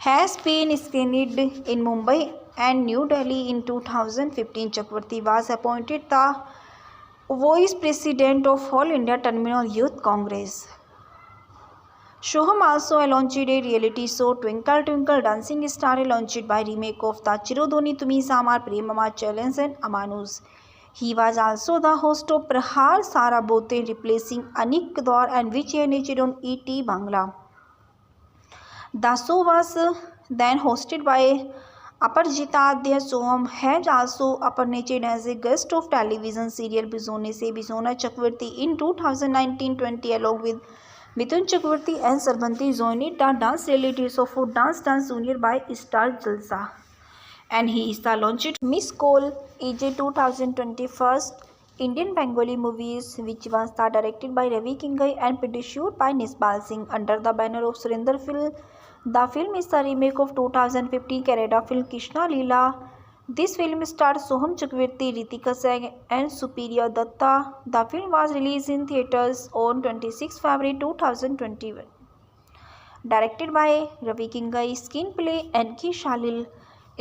has been screened in Mumbai and New Delhi in 2015. Chakravarti was appointed the Vice President of All India Terminal Youth Congress. Soham also launched a reality show Twinkle Twinkle Dancing Star, launched by remake of the Chirodoni Tumi Samar Prem Amar Challenge and Amanus. He was also the host of Prahar Sara Bote, replacing Anik Kaur, and which aired on ET Bangla. The show was then hosted by Aparajita Adya. Soham has also appeared as a guest of television serial Bizone Se Bizona Chakravarti in 2019-20, along with Mithun Chakravarti and Sarbanti joined the dance reality show for Dance Junior by Star Jalsa. And he is the launched Miss Cole AJ 2021 Indian Bengali movies, which was directed by Ravi Kingai and produced by Nisbal Singh under the banner of Surinder Film. The film is the remake of 2015 Kannada film Krishna Leela. This film stars Soham Chakravarti, Ritika Singh and Supriya Datta. The film was released in theatres on 26 February 2021. Directed by Ravi Kingai, screenplay N.K. Shalil,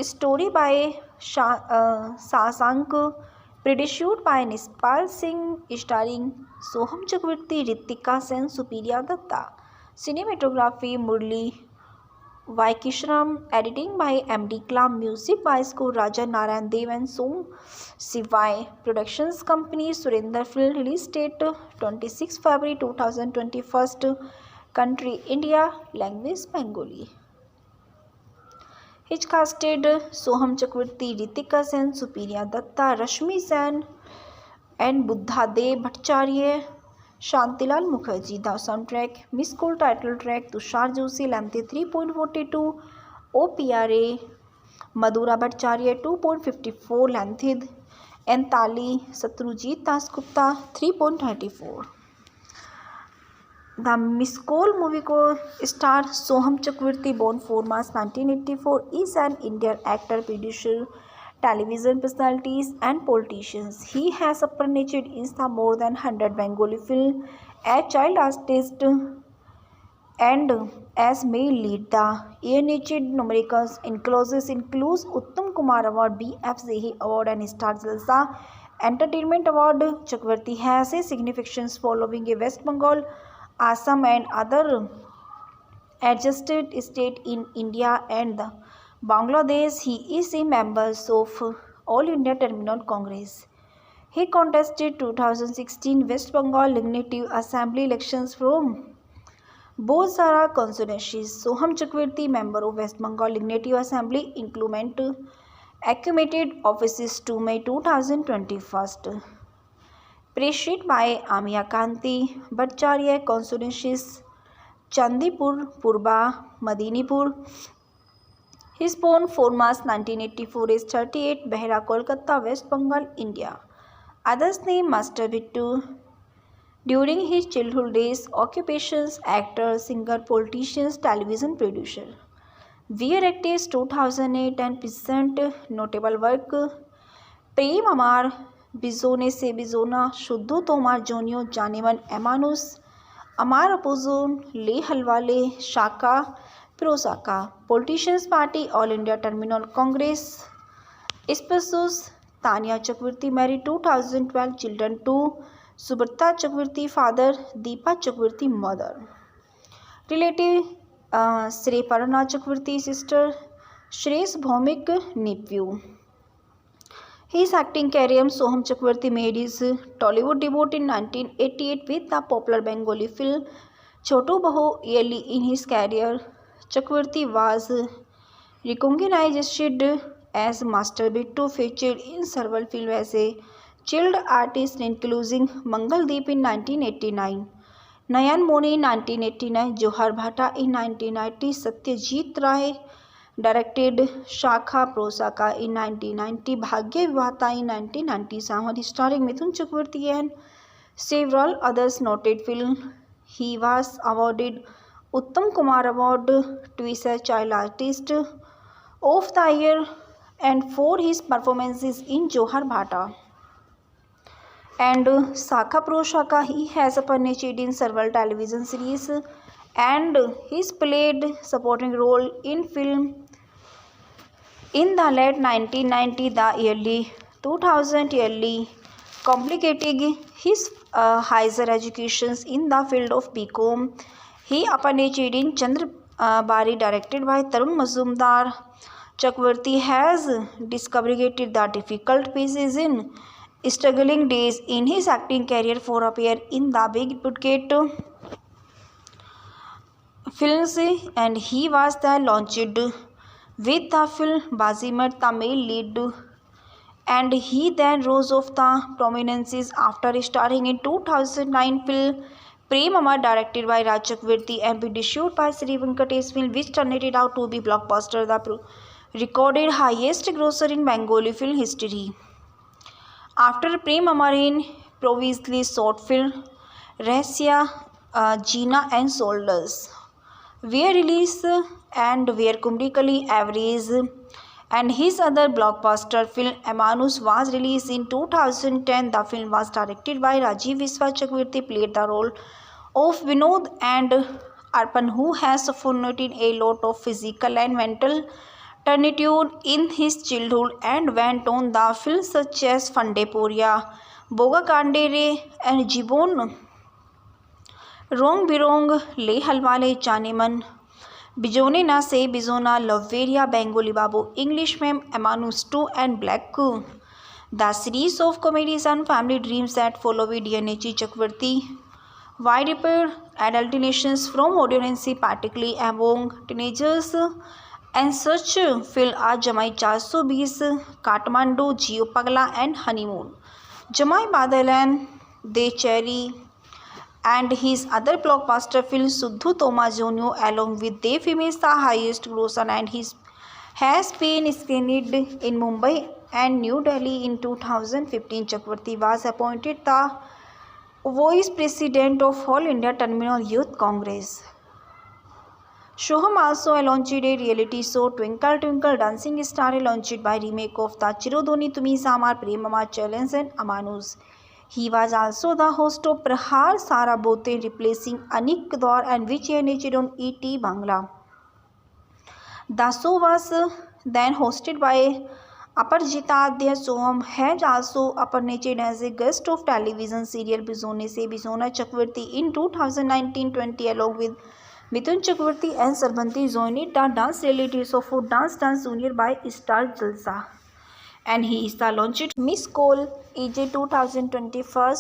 story by Sasank, produced by Nispal Singh, starring Soham Chakravarti, Ritika Singh, Supriya Datta. Cinematography Murli Vaikishram, editing by M.D. Klam, music by Score Raja Narayan Dev and Som Sivai. Productions company Surinder Film, release date 26 February 2021, country India, language Bengali. He casted Soham Chakravarti, Ritika Sen, Supriya Datta, Rashmi Sen and Buddha Dev Bhattacharya, Shantilal Mukherjee. The soundtrack Miss Cole title track Tushar Joshi, length 3.42, OPRA Madhura Bhattacharya 2.54, length, and Tali Satrujit Dasgupta 3.34. The Miss Cole movie co-star Soham Chakravarti, born 4 March 1984, is an Indian actor, producer, television personalities and politicians. He has appeared in the more than 100 Bengali films as child artist and as male lead. The ANH numericals includes Uttam Kumar Award, BF Zehi Award and Star Jalsa Entertainment Award. Chakravarti has a significance following a West Bengal, Assam and other adjusted states in India and Bangladesh. He is a member of All India Terminal Congress. He contested 2016 West Bengal Legislative Assembly elections from Bozara constituencies. Soham Chakravarti, member of West Bengal Legislative Assembly, inclement accumulated offices to May 2021. Preceded by Amia Kanti Bhattacharya, constituencies Chandipur, Purba, Madinipur. He is born 4 March 1984, is 38, Behra, Kolkata, West Bengal, India. Others name Master Bittu. During his childhood days, occupations actor, singer, politician, television producer. Weir Actis 2008 and present notable work प्रेम अमार बिजोने से बिजोना शुद्धो तोमार जोनियो जानेमन एमानुस अमार अपोजोन ले हलवाले शाका प्रोसाका politicians party all India Trinamool Congress spouses Tania Chakraborty married 2012 children two Subrata Chakraborty father Dipa Chakraborty mother relative Sriparna Chakraborty sister Shreyas Bhowmik nephew His acting career Soham Chakravarti made his Tollywood debut in 1988 with the popular Bengali film Choto Bahu. Early in his career, Chakravarti was recognized as Master Bittu, featured in several films as a child artist including Mangaldeep in 1989, Nayan Moni in 1989, Johar Bhatta in 1990, Satyajit Ray directed Shakha Prosaka in 1990, Bhagya Vivahta in 1997, starring Mithun Chakravarti and several others noted films. He was awarded Uttam Kumar Award twice as Child Artist of the Year and for his performances in Johar Bhatta and Shakha Prosaka. He has appeared in several television series and he's played supporting role in film in the late 1990s, the early 2000s, early complicating his higher educations in the field of BCom. He appeared in Chandra Bari, directed by Tarun Mazumdar. Chakravarti has discovered the difficult pieces in struggling days in his acting career for appear in the big budget films, and he was the launched with the film Bazimat Tamil lead, and he then rose of the prominence after starring in 2009 film Prem Amar, directed by Raj Chakravarti and produced by Sri Venkatesh film, which turned it out to be blockbuster, the recorded highest grosser in Bengali film history. After Prem Amar, in previously short film Rahsya, Jeena and Soldiers were released and were commercially average, and his other blockbuster film Emanus was released in 2010. The film was directed by Rajiv Viswa. Chakravarti played the role of Vinod and Arpan, who has suffered a lot of physical and mental turpitude in his childhood and went on the films such as Fande Poria, Boga Kandere and Jibon Rong Birong, Le Halwale Chaneman, Bijone Na Se Bizona, Loveria, Bengali Babu, English Ma'am, Emanus 2 and Black Coup. The series of comedies and family dreams that follow with DNH Chakravarti wide appeal adulterations from audience, particularly among teenagers, and such film are Jamai 420, Kathmandu, Jio Pagla and Honeymoon, Jamai Badal and De Cherry, and his other blockbuster films Suddhu Toma Jonio along with Dev Himesh the highest grosser, and his has been screened in Mumbai and New Delhi in 2015. Chakravarti was appointed the Vice President of All India Terminal Youth Congress. Soham also launched a reality show Twinkle Twinkle Dancing Star, launched by remake of the Chirodoni Tumi Samar Prem Amar Challenge and Amanus. He was also the host of Prahar Sara Bote, replacing Anik Kaur, and which aired on ET Bangla. The show was then hosted by Aparajita Adya. Soham has also appeared as a guest of television serial Bizone Se Bizona Chakravarti in 2019-20 along with Mithun Chakravarti and Sarbanti joined the dance reality show for Dance Junior by Star Jalsa. And he is the launched Miss Cole EJ 2021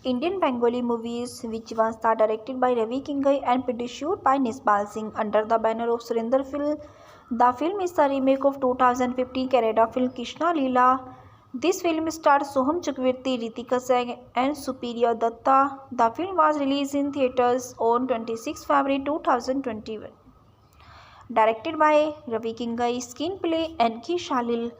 Indian Bengali movies, which was directed by Ravi Kingai and produced by Nispal Singh under the banner of Surinder Film. The film is a remake of 2015 Kannada film Krishna Leela. This film stars Soham Chakravarti, Ritika Singh and Supriya Datta. The film was released in theatres on 26 February 2021. Directed by Ravi Kingai, screenplay N.K. Shalil,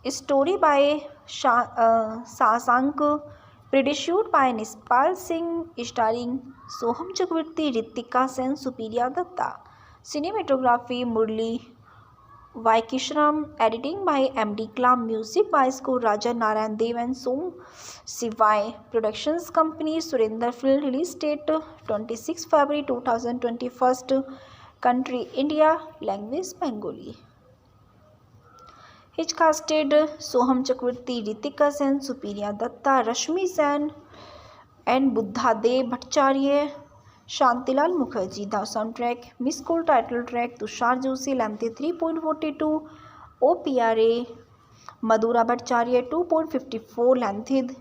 story by Sasank, produced by Nispal Singh, starring Soham Chakravarti, Ritika Sen, Supriya Datta. Cinematography Murli Y. Kisharam. Editing by MD Klam. Music by Score Raja Narayan Dev and Som Sivai. Productions Company Surinder Film. Release date 26 February 2021. Country India. Language Bengali. Hitch casted Soham Chakravarti, Ritika Sen, Supriya Datta, Rashmi Sen and Buddha Dev Bhattacharya. Shantilal Mukherjee. The soundtrack Miss Cool title track Tushar Joshi length 3.42 OPRA Madhura Bhattacharya 2.54 length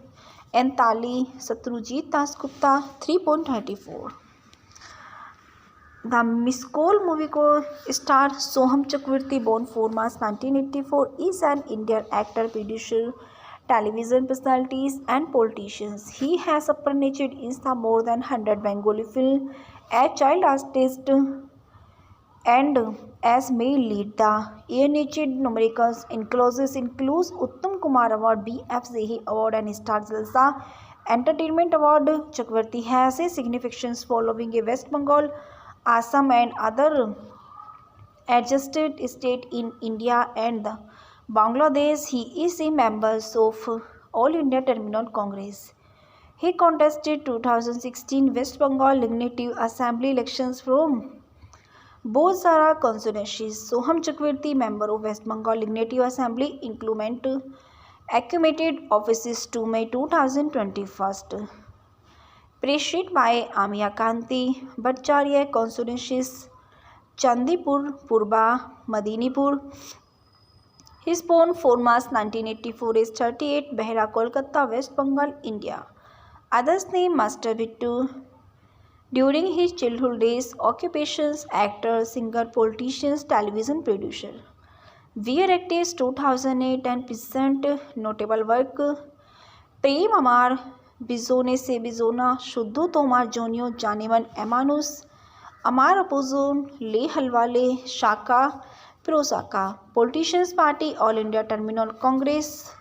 and Tali Satrujit Dasgupta 3.34. The Miss Cole movie co-star Soham Chakravarti, born 4 March 1984, is an Indian actor, producer, television personalities and politicians. He has appeared in more than 100 Bengali films as child artist and as male lead. The year-named numericals includes Uttam Kumar Award, BFCE Award and Star Jalsa Entertainment Award. Chakravarti has a significance following a West Bengal, Assam and other adjacent states in India and Bangladesh. He is a member of All India Terminal Congress. He contested 2016 West Bengal Legislative Assembly elections from Bhojsara constituencies. Soham Chakravarti, member of West Bengal Legislative Assembly, included accumulated offices to May 2021. Preceded by Amia Kanti Bhattacharya, constituencies Chandipur, Purba, Medinipur. He is born 4 March 1984, is 38, Behra, Kolkata, West Bengal, India. Others name Master Bittu. During his childhood days, occupations actor, singer, politician, television producer. Weir Actors 2008 and present notable work Prem Amar, Bizone Se Bizona, Shuddhu Tomar Jonio, Janeman Emanus, Amar Opozon, Le Halwale, Shaka, Prosaka. Politicians Party, All India Terminal Congress.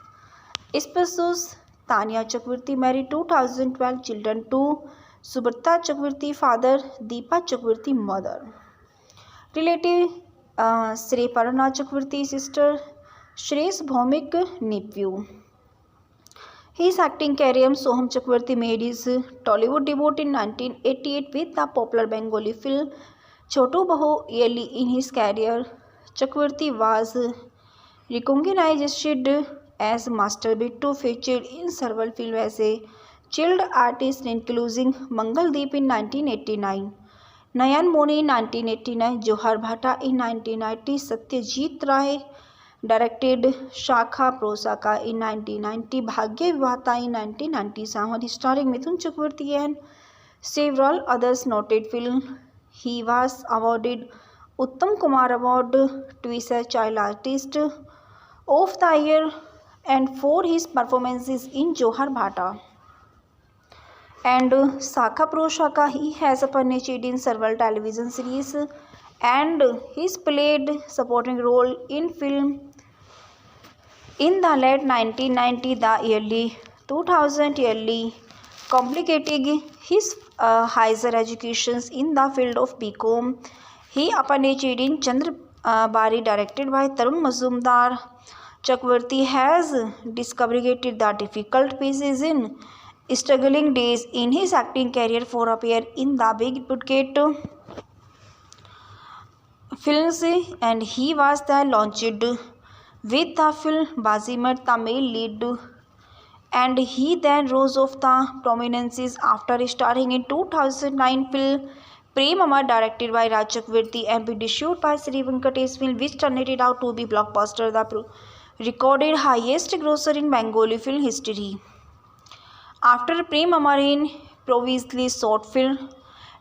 Spouses Tanya Chakravarti, married 2012, children 2, Subrata Chakravarti, father, Deepa Chakravarti, mother. Relative Sri Parana Chakravarti, sister, Shrees Bhaumik, nephew. His acting career, Soham Chakravarti made his Tollywood debut in 1988 with the popular Bengali film Chotu Bahu. Early in his career, Chakravarti was recognized as Master Bittu, featured in several films as a child artist, including Mangal Deep in 1989, Nayan Moni in 1989, Johar Bhatta in 1990, Satyajit Ray directed Shakha Prosaka in 1990, Bhagya Vivahta in 1997, starring Mithun Chakravarti and several others noted films. He was awarded Uttam Kumar Award twice as Child Artist of the Year and for his performances in Johar Bhatta and Shakha Prosaka. He has appeared in several television series and he's played supporting role in film in the late 1990, the early 2000, complicating his higher education in the field of BCom. He appeared in Chandra Bari, directed by Tarun Mazumdar. Chakravarti has discovered the difficult pieces in struggling days in his acting career for appear in the big budget films, and he was then launched with the film Bazimat, the male lead, and he then rose of the prominence after starring in 2009 film Prem Amar, directed by Raj Chakravarti and produced by Sri Venkatesh Film, which turned it out to be blockbuster, the recorded highest grosser in Bengali film history. After Prem Amar, in previously short film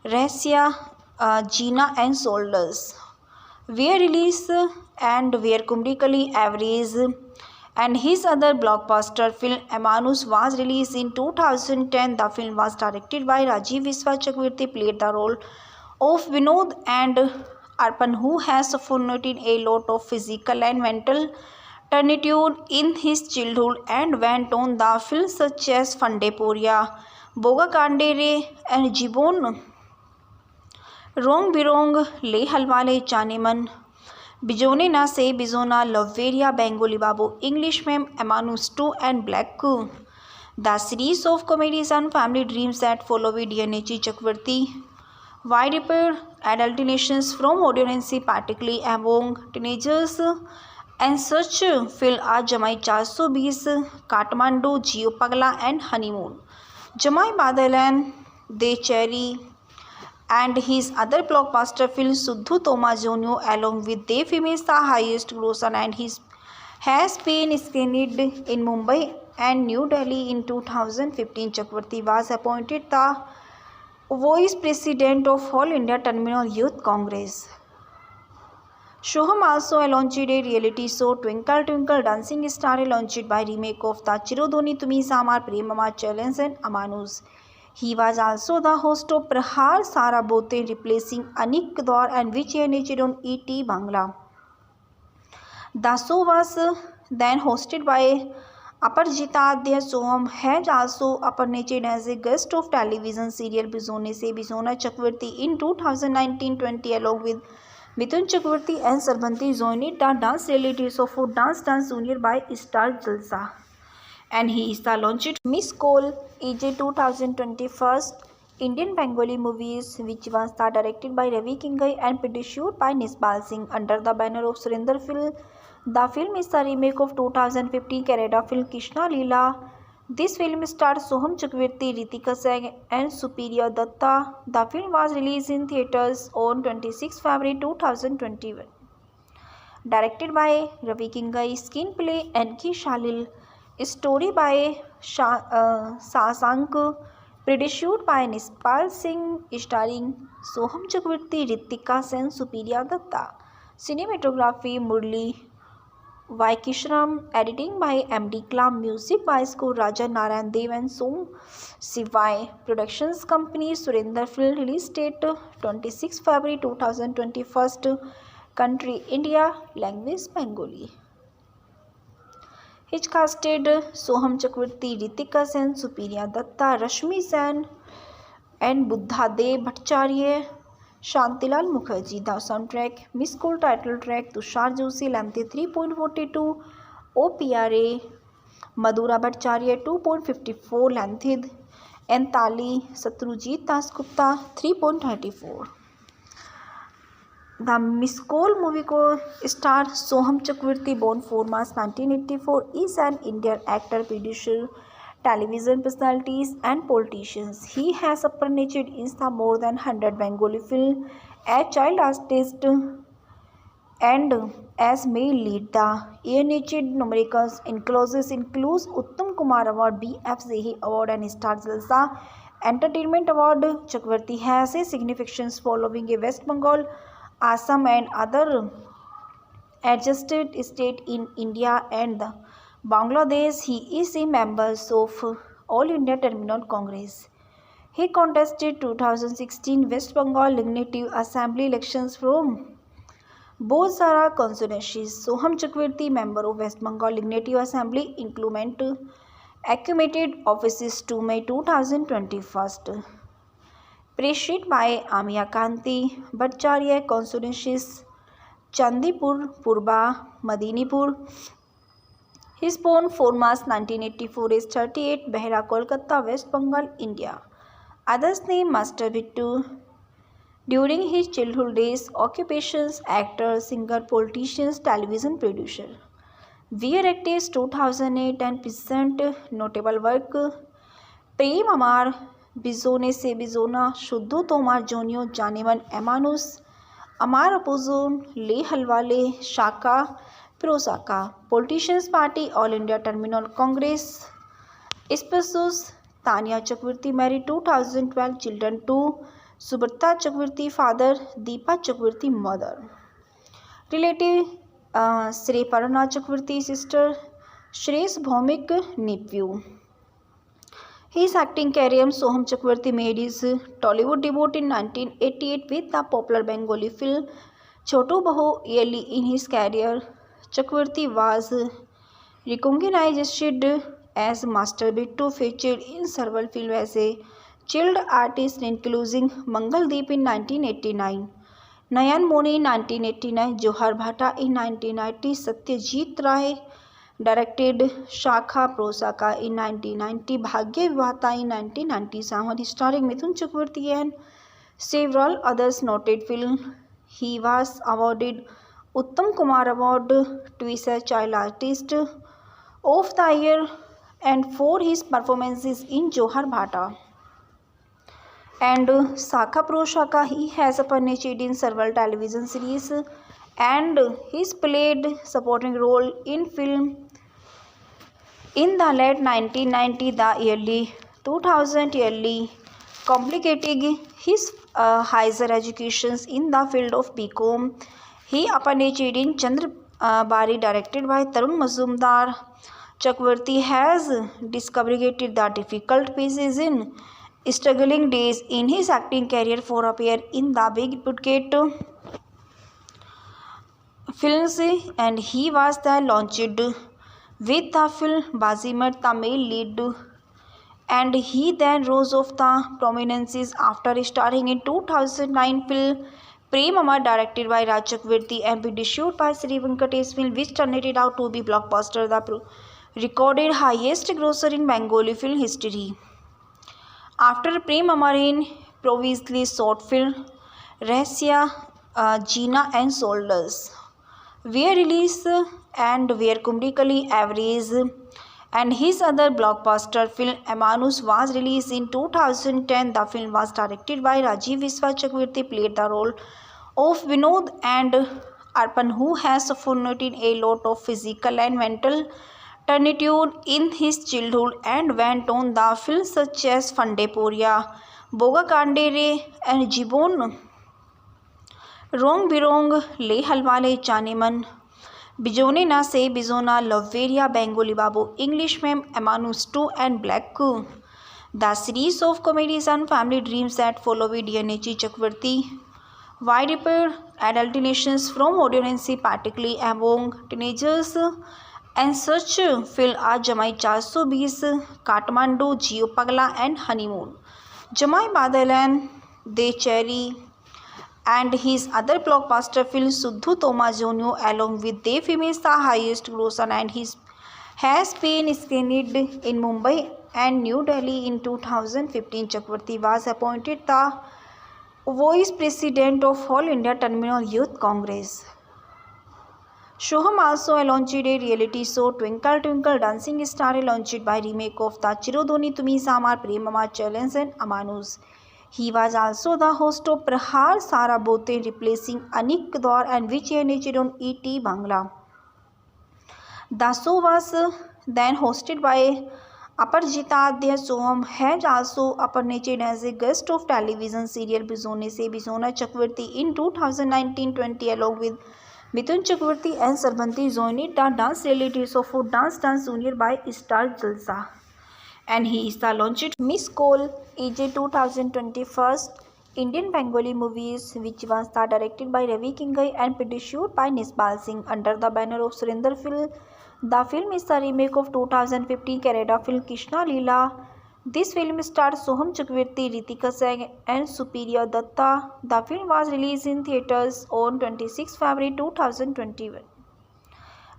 Rahsya, Jeena and Soldiers were released and were commercially average, and his other blockbuster film Emanus was released in 2010. The film was directed by Rajiv Viswa. Chakravarti played the role of Vinod and Arpan, who has suffered a lot of physical and mental turpitude in his childhood and went on the films such as Fandeporia, Boga Kandere and Jibon Rong Birong, Le Halwale, Janeman, Bizone na se Bizona, Loveria, Bengali Babu, English Ma'am, Amanus 2 and Black Coup. The series of comedies and family dreams that follow with DNAG Chakravarti widespread adulterations from audience, particularly among teenagers, and such film are Jamai 420, Kathmandu, Jio Pagla and Honeymoon, Jamai Badal and De Cherry, and his other blockbuster film Suddhu Toma Jonio, along with De Film, is the highest grosser and his has been screened in Mumbai and New Delhi in 2015. Chakravarti was appointed the Vice President of All India Terminal Youth Congress. Soham also launched a reality show Twinkle Twinkle Dancing Star, launched by remake of the Chirodoni Tumi Samar Premama Challenge and Amanus. He was also the host of Prahar Sara Bote, replacing Anik Kador, and which aired on ET Bangla. The show was then hosted by Aparajita Adya. Soham has also appeared as a guest of television serial Bizone Se Bizona Chakravarti in 2019-20 along with Mithun Chakravarti and Sarbanti joined the dance reality show for Dance Junior by Star Jalsa. And he is the launched Miss Cole EJ 2021 Indian Bengali movies, which was directed by Ravi Kingai and produced by Nispal Singh under the banner of Surinder Film. The film is a remake of 2015 Kannada film Krishna Leela. This film stars Soham Chakravarti, Ritika Singh and Supriya Datta. The film was released in theatres on 26 February 2021. Directed by Ravi Kingai, screenplay N.K. Shalil, story by Sasank, produced by Nispal Singh, starring Soham Chakravarti, Ritika Singh, Supriya Datta. Cinematography Murli Vaikishram, editing by M.D. Klam, music by Score Raja Narayan Dev and Som Sivai. Productions Company Surinder Film. Release date 26 February 2021. Country India. Language Bengali. He casted Soham Chakravarti, Ritika Sen, Supriya Datta, Rashmi Sen and Buddha Dev Bhattacharya. Shantilal Mukherjee. The soundtrack Miss Cole title track Tushar Joshi, length 3.42 OPRA. Madhura Bhattacharya 2.54 length and Tali Satrujit Dasgupta 3.34. The Miss Cole movie co-star Soham Chakravarti, born 4 March 1984, is an Indian actor, producer, television personalities and politicians. He has appeared in more than 100 Bengali films as child artist and as male lead. The ANH numericals includes Uttam Kumar Award, BFCE Award and Star Jalsa Entertainment Award. Chakravarti has a significance following a West Bengal, Assam and other adjacent states in India and Bangladesh. He is a member of All India Terminal Congress. He contested 2016 West Bengal Legislative Assembly elections from Bhojsara constituencies. Soham Chakravarti, member of West Bengal Legislative Assembly, inclement accumulated offices to May 2021. Preceded by Amia Kanti Bhattacharya, constituencies Chandipur, Purba, Madinipur. He is born 4 March 1984, is 38, Behra, Kolkata, West Bengal, India. Others name Master Bittu. During his childhood days, occupations actor, singer, politician, television producer. Weir active 2008 and present notable work Prem Amar, Bizone Se Bizona, Suddhu Tomar Jonio, Janeman Amanus, Amar Opozon, Le Halwale, Shaka, Prosaka. Politicians Party, All India Terminal Congress. Spouses Tanya Chakravarti, married 2012, children 2, Subrata Chakravarti, father, Deepa Chakravarti, mother. Relative Sri Parana Chakravarti, sister, Shrees Bhaumik, nephew. His acting career, Soham Chakravarti made his Tollywood debut in 1988 with the popular Bengali film Chotu Bahu. Early in his career, Chakravarti was recognized as Master Bittu, featured in several films as a child artist, including Mangal Deep in 1989, Nayan Moni 1989, Johar Bhatta in 1990, Satyajit Ray directed Shakha Prosaka in 1990, Bhagya Vivahta in 1997, starring Mithun Chakravarti and several others. Noted film. He was awarded Uttam Kumar Award twice as Child Artist of the Year and for his performances in Johar Bhatta and Shakha Prosaka. He has appeared in several television series and he's played supporting role in film in the late 1990, the early 2000, early complicating his higher education in the field of BCom. He appeared in Chandra Bari, directed by Tarun Mazumdar. Chakravarti has discovered the difficult pieces in struggling days in his acting career for appear in the big budget films, and he was the launched with the film Bazimat, the male lead, and he then rose of the prominences after starring in 2009 film Prem Amar, directed by Raj Chakravarti and produced by Sri Venkatesh film, which turned it out to be blockbuster, the recorded highest grosser in Bengali film history. After Prem Amar, in previously short film Rahsya, Jeena and Soldiers were released and were commercially average, and his other blockbuster film Amanus was released in 2010. The film was directed by Rajiv Viswa. Chakravarti played the role of Vinod and Arpan, who has suffered a lot of physical and mental turpitude in his childhood and went on the films such as Fande Poria, Boga Kandere and Jibon Rong Birong, Le Halwale Chaneman, Bijone Na Se Bizona, Loveria, Bengali Babu, English Ma'am, Amanus 2 and Black Coup. The series of comedies and family dreams that follow with DNH Chakravarti wide appeal adulterations from audience, particularly among teenagers, and such film are Jamai 420, Kathmandu, Jio Pagla and Honeymoon, Jamai Badal and De Cherry, and his other blockbuster film Suddhu Toma Jonio, along with De Films, the highest grosser, and his has been screened in Mumbai and New Delhi in 2015. Chakravarti was appointed the Vice President of All India Terminal Youth Congress. Shoham also launched a reality show Twinkle Twinkle Dancing Star, launched by remake of the Chirodoni Tumi Samar Prem Amar Challenge and Amanus. He was also the host of Prahar Sara Bote, replacing Anik Kaur, and which aired on ET Bangla. The show was then hosted by Aparajita Adya. Soham has also appeared as a guest of television serial Bizone Se Bizona Chakravarti in 2019-20 along with Mithun Chakravarti and Sarbanti joined the dance reality show for Dance Junior by Star Jalsa. And he is the launched Miss Cole EJ 2021 Indian Bengali movies, which was directed by Ravi Kingai and produced by Nisbal Singh under the banner of Surinder Film. The film is the remake of 2015 Kannada film Krishna Leela. This film stars Soham Chakravarti, Ritika Singh and Supriya Datta. The film was released in theatres on 26 February 2021.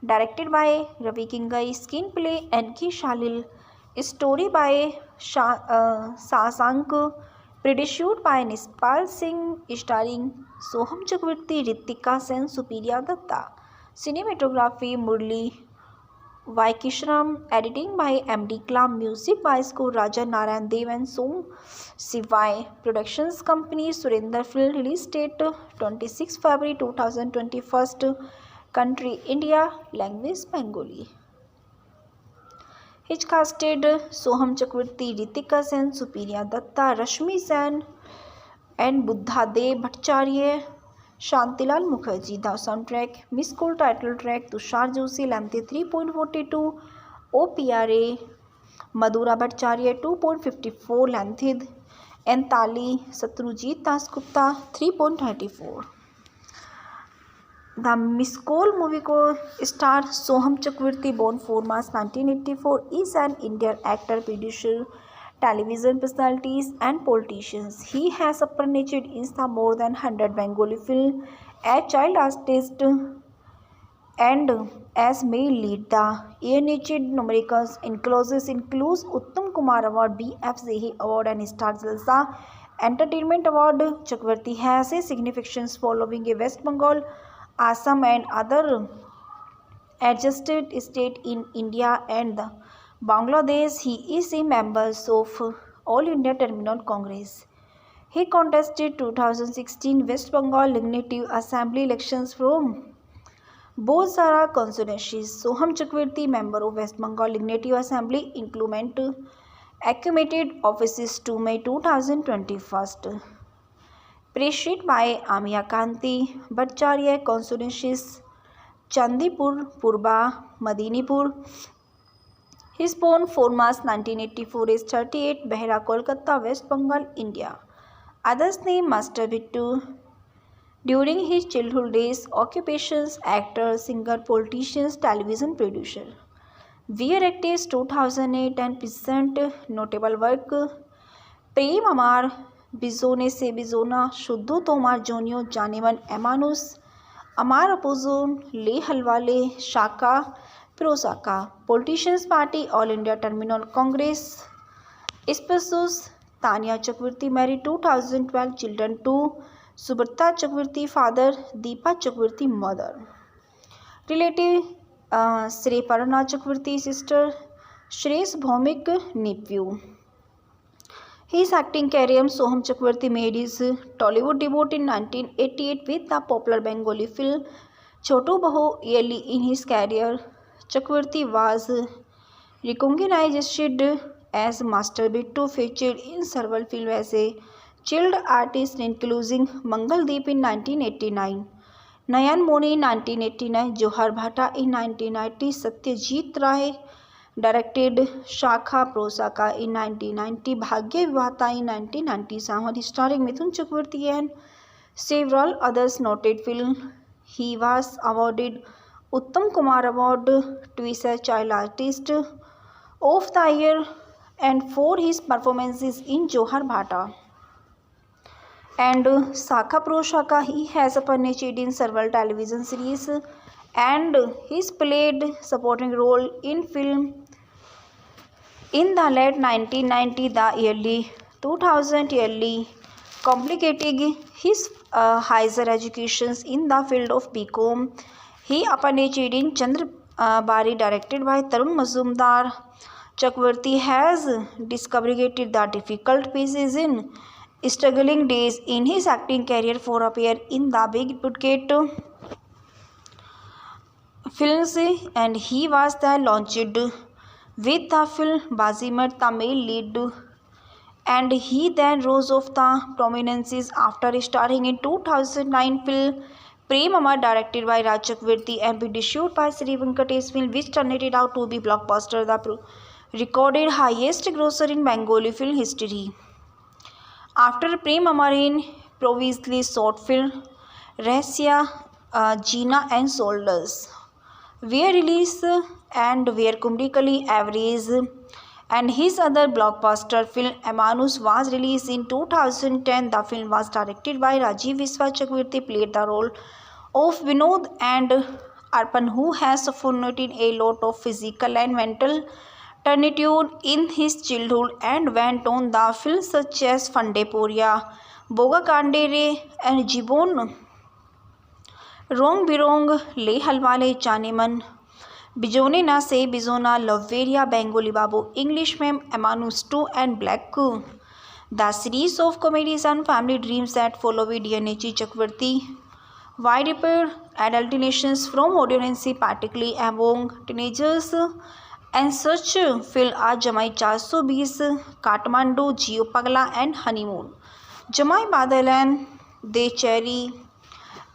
Directed by Ravi Kingai, screenplay N.K. Shalil, story by Sasank, produced by Nispal Singh, starring Soham Chakravarti, Ritika Singh, Supriya Datta. Cinematography Murli Vaikishram, editing by M.D. Klam, music by Score Raja Narayan Dev and Som Sivai. Productions Company Surinder Film. Release date 26 February 2021. Country India. Language Bengali. He casted Soham Chakravarti, Ritika Sen, Supriya Datta, Rashmi Sen and Buddha Dev Bhattacharya, Shantilal Mukherjee. The soundtrack Miss Cole title track Tushar Joshi, length 3.42 OPRA, Madhura Bhattacharya 2.54 length, and Tali Satrujit Dasgupta 3.34. The Miss Cole movie co-star Soham Chakravarti, born 4 March 1984, is an Indian actor, producer, television personalities, and politicians. He has appeared in the more than 100 Bengali films as child artist and as male lead. The ANHD numericals includes Uttam Kumar Award, BF Zehi Award, and Star Jalsa Entertainment Award. Chakravarti has a significance following a West Bengal, Assam, and other adjusted state in India and Bangladesh. He is a member of All India Terminal Congress. He contested 2016 West Bengal Legislative Assembly elections from Bozara constituencies. Soham Chakravarti, member of West Bengal Legislative Assembly, implement accumulated offices to May 2021. Preceded by Amia Kanti Bhattacharya, constituencies Chandipur, Purba, Medinipur. He is born 4 March 1984, is 38, Behra, Kolkata, West Bengal, India. Others name Master Bittu. During his childhood days, occupations, actor, singer, politician, television producer. Weir Actors 2008 and present notable work Prem Amar, Bizone Se Bizona, Shuddhu Tomar Jonio, Janeman Emanus, Amar Apozon, Le Halwale, Shaka, Prosaka. Politicians Party, All India Terminal Congress. Spouses Tanya Chakravarti, married 2012, children 2. Subrata Chakravarti, father. Deepa Chakravarti, mother. Relative Sri Parana Chakravarti, sister. Shrees Bhaumik, nephew. His acting career, Soham Chakravarti made his Tollywood debut in 1988 with the popular Bengali film Choto Bahu. Early in his career, Chakravarti was recognized as Master Bittu, featured in several films as a child artist including Mangaldeep in 1989, Nayan Moni in 1989, Johar Bhatta in 1990, Satyajit Ray directed Shakha Prosaka in 1990, Bhagya Vivahta in 1997, starring Mithun Chakravarti and several others noted films. He was awarded Uttam Kumar Award twice as Child Artist of the Year and for his performances in Johar Bhatta and Shakha Prosaka. He has appeared in several television series and he's played supporting role in film in the late 1990s, the early 2000 yearly complicating his higher educations in the field of BCom. He appeared in Chandra Bari, directed by Tarun Mazumdar. Chakravarti has discovered the difficult pieces in struggling days in his acting career for appear in the big budget films, and he was the launched with the film Bazimat, the male lead, and he then rose of the prominence after starring in 2009 film Prem Amar, directed by Raj Chakravarti and produced by Sri Venkatesh film, which turned it out to be blockbuster, the recorded highest grosser in Bengali film history. After Prem Amar, in previously short film Rahsya, Jeena and Soldiers were released and were commercially average, and his other blockbuster film Emanus was released in 2010. The film was directed by Rajiv Viswa. Chakravarti played the role of Vinod and Arpan, who has suffered a lot of physical and mental turpitude in his childhood and went on the films such as Fande Poria, Boga Kandere and Jibon Rong Birong, Le Halwale, Janeman, Bijone Na Se Bizona, Loveria, Bengali Babu, English Ma'am, Emanus 2 and Black Coup. The series of comedies and family dreams that follow with DNAG Chakravarti widespread adulterations from audience, particularly among teenagers, and such film are Jamai 420, Kathmandu, Jio Pagla and Honeymoon, Jamai Badal and De Cherry,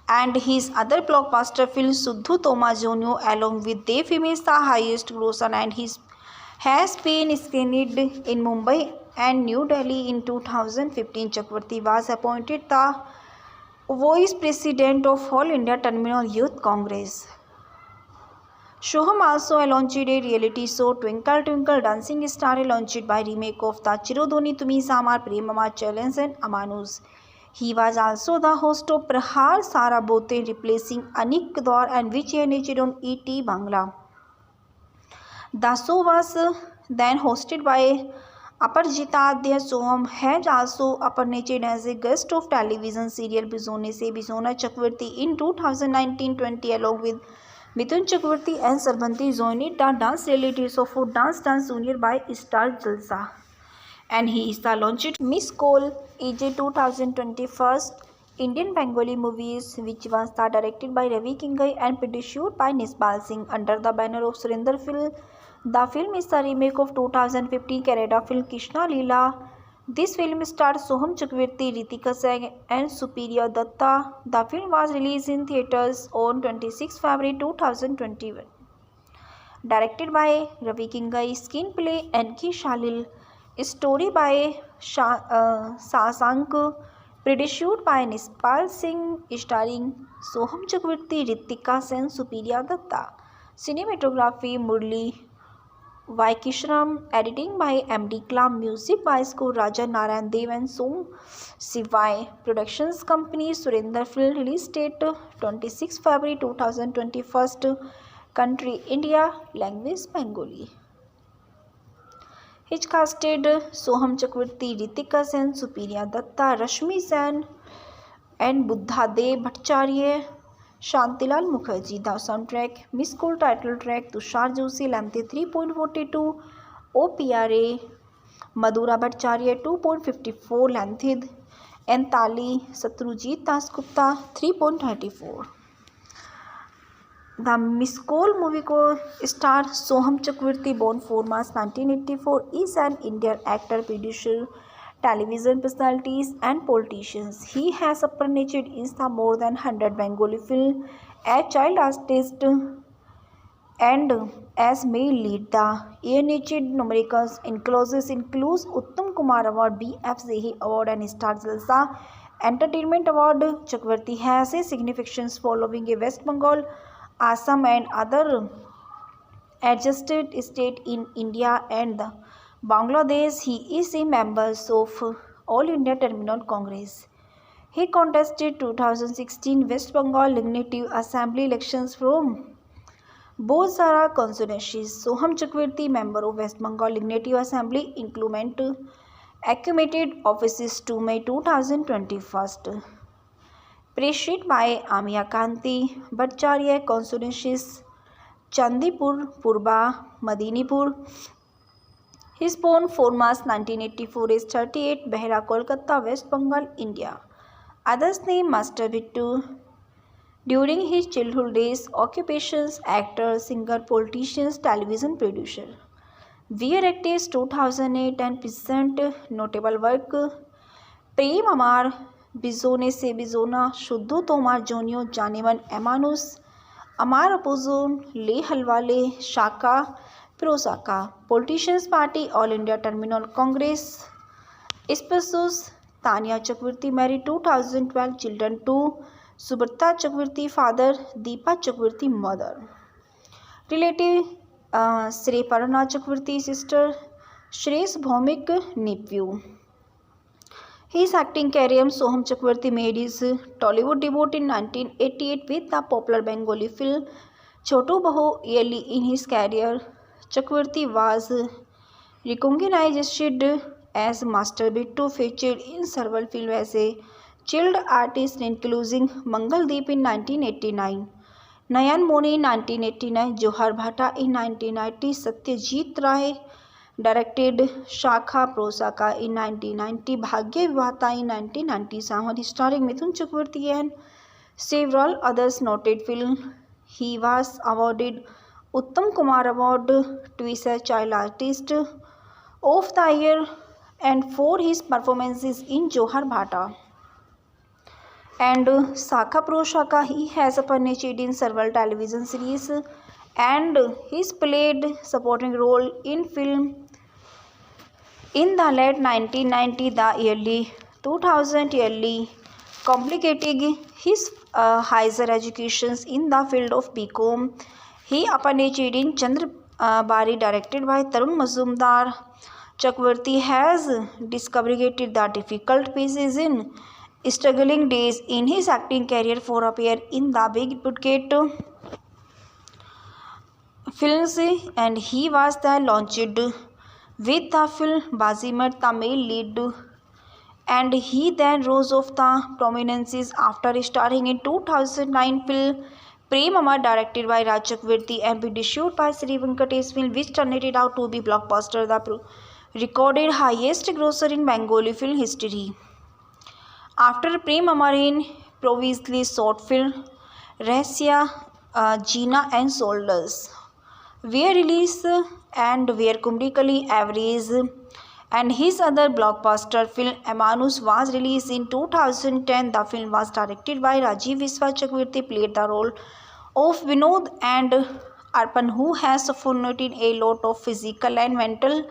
and his other blockbuster films Sudhu Toma Jonio along with Dev Image the highest grosser, and his has been screened in Mumbai and New Delhi in 2015. Chakravarti was appointed the Vice President of All India Terminal Youth Congress. Soham also launched a reality show Twinkle Twinkle Dancing Star launched by remake of the Chirodoni Tumi Samar Premama Challenge and Amanus. He was also the host of Prahar Sarabote replacing Anik Kaur and which aired on ET Bangla. The show was then hosted by Aparajita Adya. Soham has also appeared as a guest of television serial Bizone Se Bizona Chakravarti in 2019-20 along with Mithun Chakravarti and Sarbanti joined the dance reality show for Dance Junior by Star Jalsa. And he is the launched Miss Cole EJ 2021 Indian Bengali movies which was directed by Ravi Kingai and produced by Nispal Singh under the banner of Surinder Film. The film is a remake of 2015 Kannada film Krishna Leela. This film stars Soham Chakravarti, Ritika Singh and Supriya Datta. The film was released in theatres on 26 February 2021. Directed by Ravi Kingai, screenplay N.K. Shalil, story by Sasank, produced by Nispal Singh, starring Soham Chakravarti, Ritika Singh, Supriya Datta. Cinematography Murli Vaikishram, editing by M.D. Klam, music by Score Raja Narayan Dev and Som Sivai. Productions company Surinder Film. Release date 26 February 2021. Country India. Language Bengali. He casted Soham Chakravarti, Ritika Sen, Supriya Datta, Rashmi Sen and Buddhadev Bhattacharya. Shantilal Mukherjee. The soundtrack Miss Cole title track Tushar Joshi length 3.42 OPRA Madhura Bhattacharya 2.54 length and Tali Satrujit Das Gupta 3.34. The Miss Cole movie co-star Soham Chakravarti, born 4 March 1984, is an Indian actor, producer, television personalities and politicians. He has appeared in more than 100 Bengali films as child artist and as male lead. The year-named numericals includes Uttam Kumar Award, BFCE Award and Star Jalsa Entertainment Award. Chakravarti has a significance following a West Bengal, Assam and other adjacent states in India and Bangladesh. He is a member of All India Terminal Congress. He contested 2016 West Bengal Legislative Assembly elections from Bozara constituencies. Soham Chakravarti, member of West Bengal Legislative Assembly, included accumulated offices to May 2021. Preceded by Amia Kanti Bhattacharya, constituencies Chandipur, Purba, Medinipur. He is born 4 March 1984, is 38, Behra, Kolkata, West Bengal, India. Others name Master Bittu. During his childhood days, occupations actor, singer, politician, television producer. Weir Actors 2008 and present notable work Prem Amar, Bizone Se Bizona, Shuddho Tomar Jonio, Janeman Emanus, Amar Opozon, Le Halwale, Shaka, Prosaka. Politicians Party, All India Terminal Congress. Spouses Tanya Chakravarti, married 2012, children 2, Subrata Chakravarti, father, Deepa Chakravarti, mother. Relative Sri Parana Chakravarti, sister, Shrees Bhaumik, nephew. His acting career Soham Chakravarti made his Tollywood debut in 1988 with the popular Bengali film Chotu Bahu. Early in his career, Chakravarti was recognized as Master Bittu, featured in several films as a child artist including Mangal Deep in 1989, Nayan Moni in 1989, Johar Bhata in 1990, Satyajit Ray directed Shakha Prosaka in 1990, Bhagya Vivahta in 1997, starring Mithun Chakravarti and several others noted films. He was awarded Uttam Kumar Award, twice as Child Artist of the Year, and for his performances in Johar Bhata and Shakha Prosaka. He has appeared in several television series and he's played supporting role in film in the late 1990s, the early 2000s, complicating his higher education in the field of BCom He appeared in Chandra Bari, directed by Tarun Mazumdar. Chakravarti has discovered the difficult pieces in struggling days in his acting career for appear in the big budget films, and he was the launched with the film Bazimat Tamil lead, and he then rose of the prominence after starring in 2009 film Prem Amar, directed by Raj Chakravarti and produced by Sri Venkatesh film, which turned it out to be blockbuster, the recorded highest grosser in Bengali film history. After Prem Amar, in previously short film Rahsya, Jeena and Soldiers were released and were commercially average, and his other blockbuster film Amanus was released in 2010. The film was directed by Rajiv Viswa. Chakravarti played the role of Vinod and Arpan, who has suffered a lot of physical and mental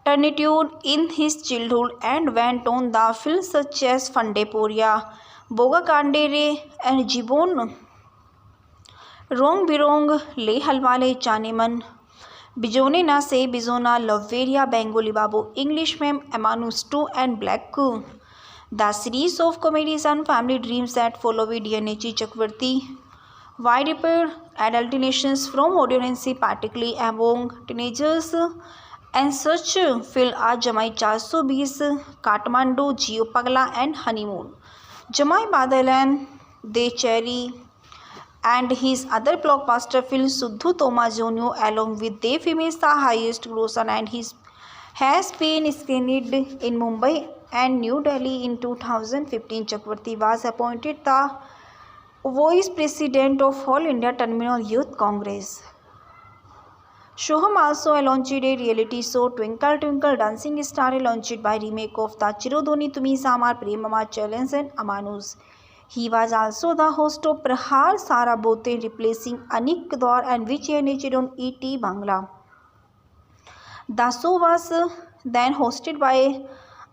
turpitude in his childhood and went on the films such as Fande Poria, Boga Kandere and Jibon Rong Birong, Le Halwale Chaneman, Bijone Na Se Bizona, Loveria, Bengali Babu, English Ma'am, Amanus 2 and Black Coup. The series of comedies and family dreams that follow with DNH Chakravarti wide appeal adulterations from audience, particularly among teenagers, and such film are Jamai 420, Kathmandu, Jio Pagla and Honeymoon, Jamai Badal and De Cherry, and his other blockbuster film Suddhu Toma Jonio, along with Dev Himesh, the highest grosser, and his has been screened in Mumbai and New Delhi in 2015. Chakravarti was appointed the Vice President of All India Terminal Youth Congress. Soham also launched a reality show Twinkle Twinkle Dancing Star, launched by remake of the Chirodoni Tumi Samar Prem Amar Challenge and Amanus. He was also the host of Prahar Sara Bote, replacing Anik Kaur, and which aired on ET Bangla. The show was then hosted by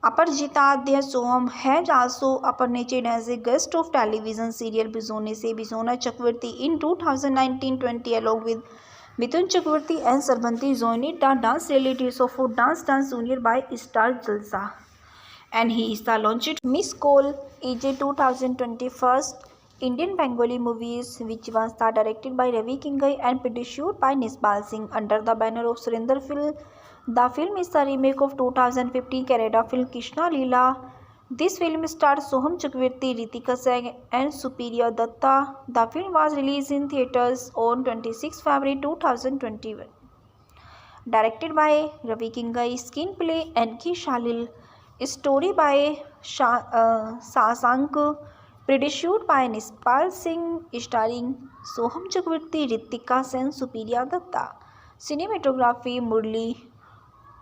Aparajita Adya. Soham has also appeared as a guest of television serial Bizone Se Bizona Chakravarti in 2019-20, along with Mithun Chakravarti and Sarbanti joined the dance reality show for Dance Junior by Star Jalsa. And he is the launched Miss Cole AJ 2021 Indian Bengali movies, which was directed by Ravi Kingai and produced by Nisbal Singh under the banner of Surinder Film. The film is the remake of 2015 Kannada film Krishna Leela. This film stars Soham Chakravarti, Ritika Singh and Supriya Datta. The film was released in theatres on 26 February 2021. Directed by Ravi Kingai, screenplay N.K. Shalil, story by Sasank, produced by Nispal Singh, starring Soham Chakravarti, Ritika Sen, Supriya Datta. Cinematography Murli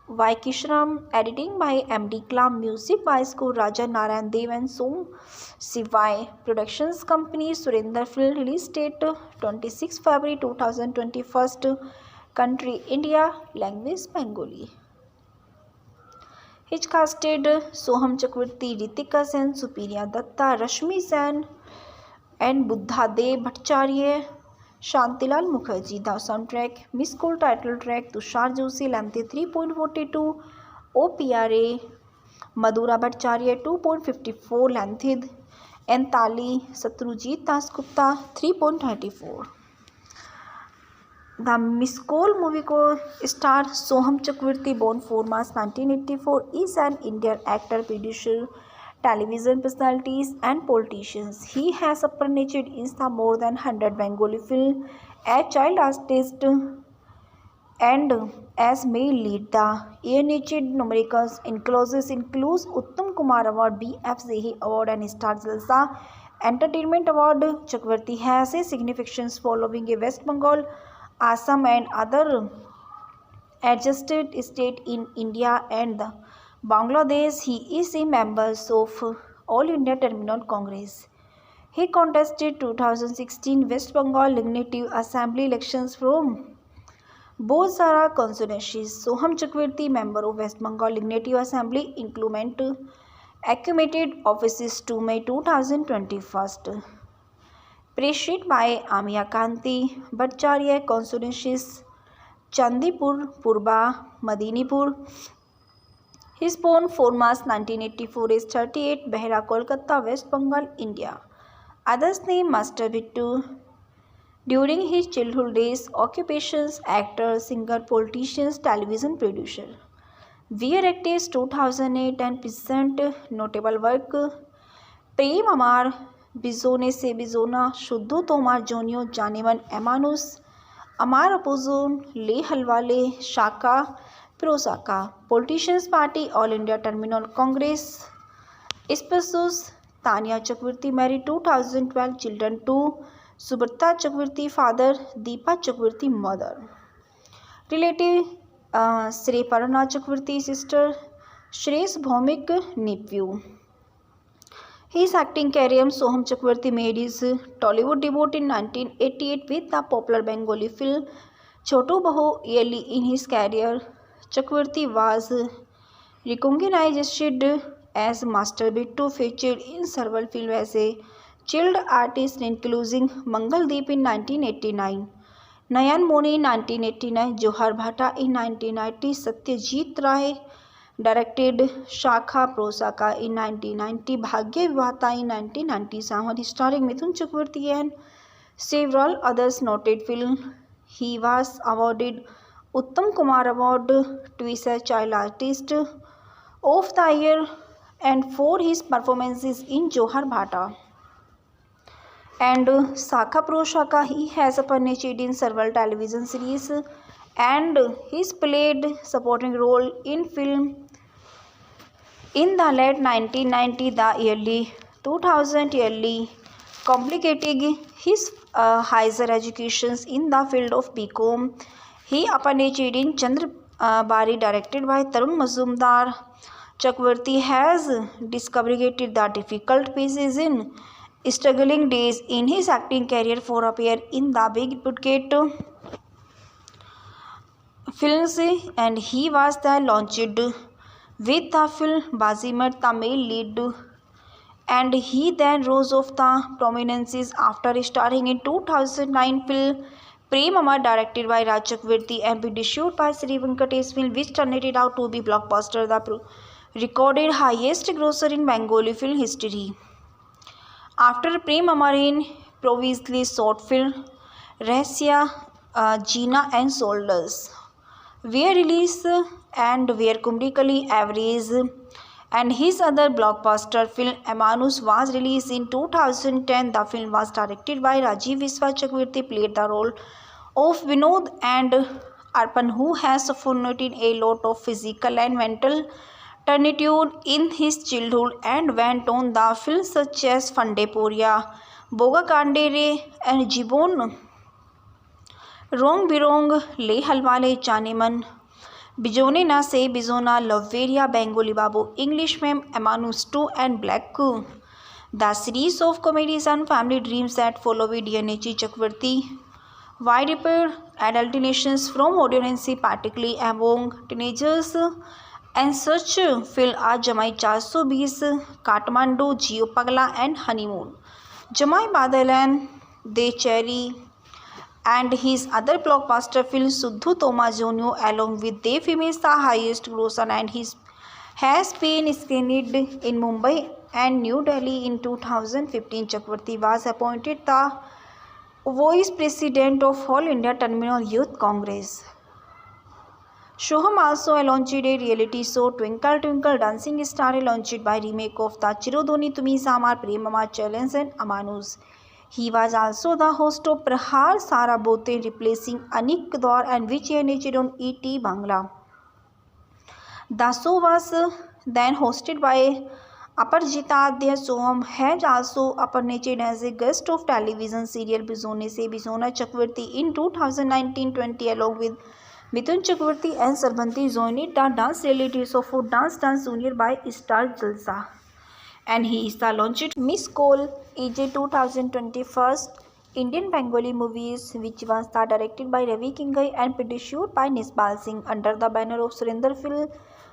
Vaikishram, editing by M.D. Klam, music by Score Raja Narayan Dev and Som Sivai. Productions company Surinder Film. Release date 26 February 2021. Country India. Language Bengali. He casted Soham Chakravarti, Ritika Sen, Supriya Datta, Rashmi Sen and Buddha Dev Bhattacharya, Shantilal Mukherjee. The soundtrack Miss Cole title track Tushar Joshi, length 3.42, OPRA Madhura Bhattacharya 2.54, length, and Tali Satrujit Dasgupta 3.34. The Miss Cole movie co-star Soham Chakravarti, born 4 March 1984, is an Indian actor, producer, television personalities and politicians. He has appeared in more than 100 Bengali films as child artist and as male lead. The ANH numericals includes Uttam Kumar Award, BFCE Award and Star Jalsa Entertainment Award. Chakravarti has a significant following in West Bengal, Assam and other adjacent states in India and Bangladesh. He is a member of All India Terminal Congress. He contested 2016 West Bengal Legislative Assembly elections from Bhojsara constituencies. Soham Chakravarti, member of West Bengal Legislative Assembly, accumulated offices to May 2021. Preceded by Amia Kanti Bhattacharya constituencies Chandipur, Purba, Medinipur. He is born 4 March 1984, is 38, Behra, Kolkata, West Bengal, India. Others name Master Bittu. During his childhood days, occupations actor, singer, politician, television producer. Weir active 2008 and present notable work प्रेम अमार बिजोने से बिजोना शुद्धो तोमार जोनियो जानेमन एमानुस अमार अपोजोन ले हलवाले शाका प्रोसाका politicians party all India Trinamool Congress spouses Tania Chakraborty married 2012 children 2 Subrata Chakraborty father Dipa Chakraborty mother relative Sriparna Chakraborty sister Shreyas Bhowmik nephew His acting career Soham Chakravarti made his Tollywood debut in 1988 with the popular Bengali film Chotu Bahu. Early in his career, Chakravarti was recognized as Master Bittu, featured in several films as a child artist including Mangaldeep in 1989, Nayan Moni in 1989, Johar Bhatta in 1990, Satyajit Ray directed Shakha Prosaka in 1990, Bhagya Vivahta in 1997, starring Mithun Chakravarti and several others noted films. He was awarded Uttam Kumar Award twice as Child Artist of the Year and for his performances in Johar Bhatta and Shakha Prosaka. He has appeared in several television series and he's played supporting role in film in the late 1990s, the early 2000 yearly complicating his higher education in the field of BCom. He appeared in Chandra Bari directed by Tarun Mazumdar. Chakravarti has discovered the difficult phases in struggling days in his acting career for appear in the big budget films and he was the launched with the film Bazimat, the male lead, and he then rose of the prominences after starring in 2009 film Prem Amar directed by Raj Chakravarti and produced by Sri Venkatesh film, which turned it out to be blockbuster, the recorded highest grosser in Bengali film history. After Prem Amar in previously short film Rahsya, Jeena and Soldiers were released and were commercially average, and his other blockbuster film Amanus was released in 2010. The film was directed by Rajiv Viswa. Chakravarti played the role of Vinod and Arpan, who has suffered a lot of physical and mental turpitude in his childhood and went on the films such as Fande Poria, Boga Kandere and Jibon Rong Birong, Le Halwale Chaneman, Bijone Na Se Bizona, Loveria, Bengali Babu, English Ma'am, Amanus 2 and Black Coup. The series of comedies and family dreams that follow with DNH Chakravarti widespread adulterations from audience, particularly among teenagers, and such film are Jamai 420, Kathmandu, Jio Pagla and Honeymoon, Jamai Badal and De Cherry, and his other blockbuster film Suddhu Toma Jonio, along with De Films, the highest grosser, and his has been screened in Mumbai and New Delhi in 2015. Chakravarti was appointed the Vice President of All India Terminal Youth Congress. Soham also launched a reality show Twinkle Twinkle Dancing Star, launched by remake of the Chirodoni Tumi Samar Prem Amar Challenge and Amanus. He was also the host of Prahar Sara Bote, replacing Anik Kaur, and which aired on ET Bangla. The show was then hosted by Aparajita Adya. Soham has also appeared as a guest of television serial Bizone Se Bizona Chakravarti in 2019-20 along with Mithun Chakravarti and Sarbanti joined the dance reality show for Dance Junior by Star Jalsa. And he is the launched Miss Cole EJ 2021 Indian Bengali movies, which was directed by Ravi Kingai and produced by Nisbal Singh under the banner of Surinder Film.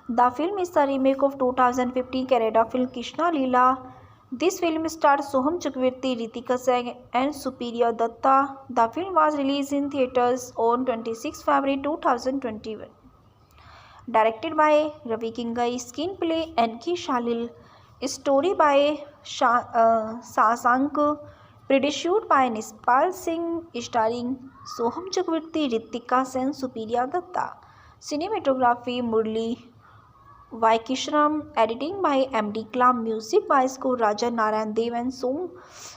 The film is the remake of 2015 Kannada film Krishna Leela This film stars Soham Chakravarti, Ritika Singh and Supriya Datta. The film was released in theatres on 26 February 2021. Directed by Ravi Kingai, screenplay N.K. Shalil, story by Sasank, produced by Nispal Singh, starring Soham Chakravarti, Ritika Singh, Supriya Datta. Cinematography Murli Vaikishram, editing by M.D. Klam, music by Score Raja Narayan Dev and Som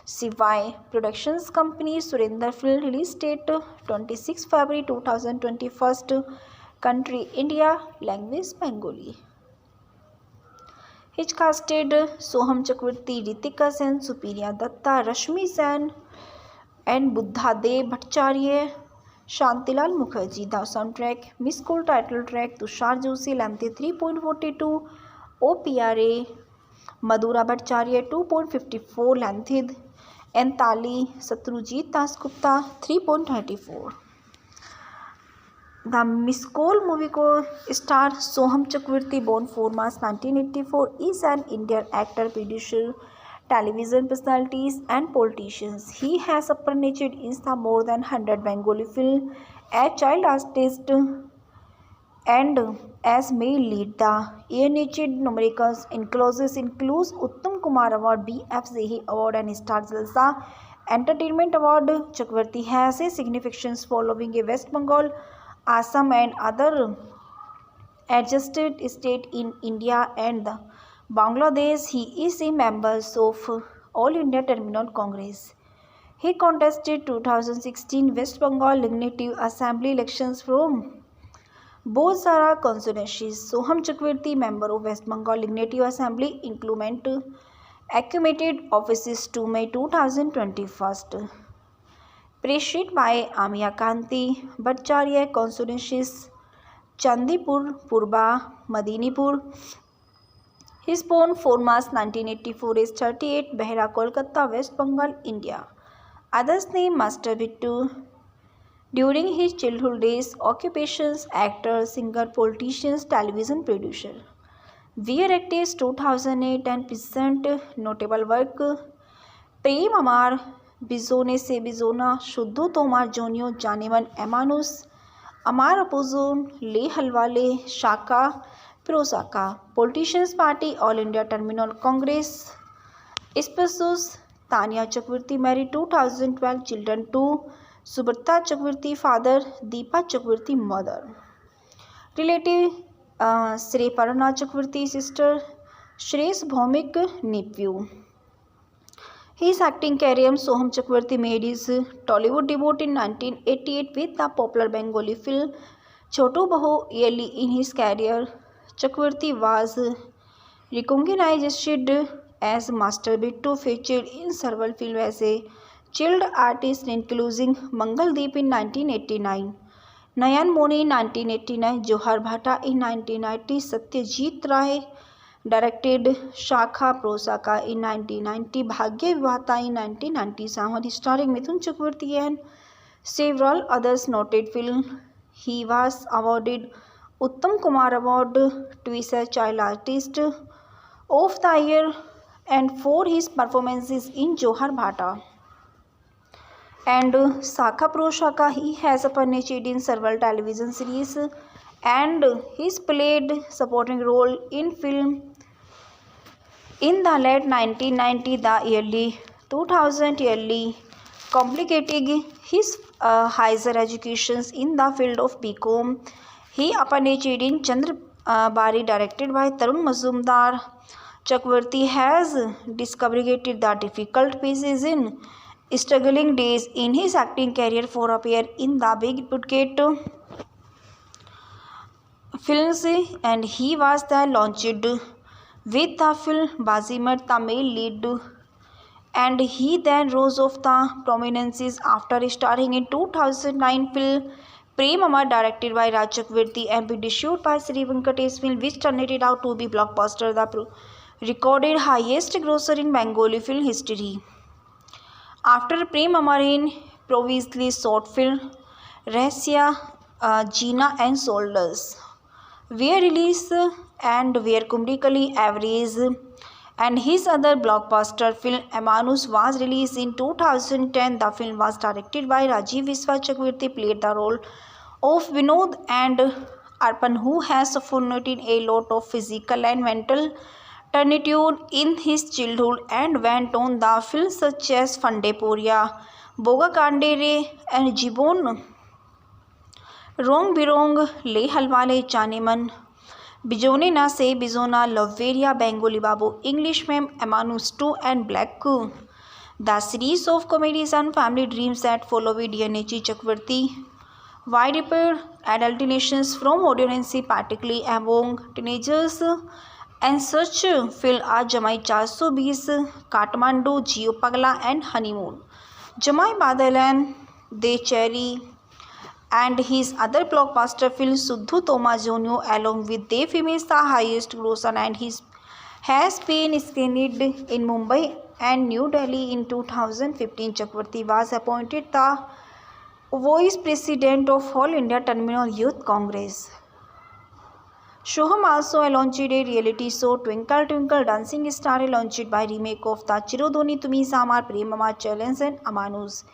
Sivai. Productions company Surinder Film, release date 26 February 2021. Country India, language Bengali. He casted Soham Chakravarti, Ritika Sen, Supriya Datta, Rashmi Sen and Buddha Dev Bhattacharya. Shantilal Mukherjee. The soundtrack, Miss Cool title track, Tushar Joshi, length 3.42, OPRA, Madhura Bhattacharya 2.54, length, and Tali, Satrujit Dasgupta 3.34. The Miss Cool movie co-star Soham Chakravarti, born 4 March 1984, is an Indian actor, producer, television personalities and politicians. He has appeared in some more than 100 Bengali films as child artist and as male lead. The A-rated numericals includes Uttam Kumar Award, BFZE Award and Star Jalsa Entertainment Award. Chakravarti has a significance following a West Bengal, Assam and other adjusted state in India and Bangladesh. He is a member of All India Terminal Congress. He contested 2016 West Bengal Legislative Assembly elections from Bozara constituencies. Soham Chakravarti, member of West Bengal Legislative Assembly, inclement accumulated offices to May 2021. Preceded by Amia Kanti Bhattacharya, constituencies Chandipur, Purba, Medinipur. He is born 4 March 1984, is 38, Behra, Kolkata, West Bengal, India. Others name Master Bittu. During his childhood days, occupations, actor, singer, politician, television producer. Weir Actors 2008 and present notable work Prem Amar, Bizone Se Bizona, Shuddho Tomar Jonio, Janeman Emanus, Amar Opozon, Le Halwale, Shaka, Prosaka. Politicians Party, All India Terminal Congress. Spouses Tanya Chakravarti, married 2012, children 2, Subrata Chakravarti, father, Deepa Chakravarti, mother. Relative Sri Parana Chakravarti, sister, Shrees Bhaumik, nephew. His acting career, Soham Chakravarti made his Tollywood debut in 1988 with the popular Bengali film Choto Bahu. Early in his career, Chakravarti was recognized as Master Bittu, featured in several films as a child artist including Mangal Deep in 1989, Nayan Moni in 1989, Johar Bhatta in 1990, Satyajit Ray directed Shakha Prosaka in 1990, Bhagya Vivahta in 1997, starring Mithun Chakravarti and several others noted films. He was awarded Uttam Kumar Award twice as Child Artist of the Year and for his performances in Johar Bhatta and Shakha Prosaka. He has appeared in several television series and he's played supporting role in film in the late 1990s, the early 2000s, complicating his higher education in the field of BCom. He appeared in Chandrabari, directed by Tarun Mazumdar. Chakravarti has discovered the difficult pieces in struggling days in his acting career for appear in the big budget films, and he was the launched with the film Bazimat, the male lead, and he then rose of the prominence after starring in 2009 film Prem Amar, directed by Raj Chakravarti and produced by Sri Venkatesh Film, which turned it out to be blockbuster, the recorded highest grosser in Bengali film history. After Prem Amar, in previously short film Rahasya, Jeena and Soldiers were released and were commercially average and his other blockbuster film Amanus was released in 2010. The film was directed by Rajiv Viswa Chakravarti, played the role of Vinod and Arpan, who has suffered a lot of physical and mental turpitude in his childhood and went on the films such as Fande Poria, Boga Kandere and Jibon Rong Birong, Le Halwale Chaneman, Bijone Na Se Bizona, Loveria, Bengali Babu, English Ma'am, Amanus 2 and Black Coup. The series of comedies and family dreams that follow with DNAG Chakravarti widespread adulterations from audiences, particularly among teenagers, and such film are Jamai 420, Kathmandu, Jio Pagla and Honeymoon, Jamai Badal and De Cherry, and his other blockbuster film Suddhu Toma Jonio, along with De Film, is the highest grosser and his has been screened in Mumbai and New Delhi in 2015. Chakravarti was appointed the Vice President of All India Terminal Youth Congress. Soham also launched a reality show Twinkle Twinkle Dancing Star, launched by remake of the Chirodoni Tumi Samar Premama Challenge and Amanus.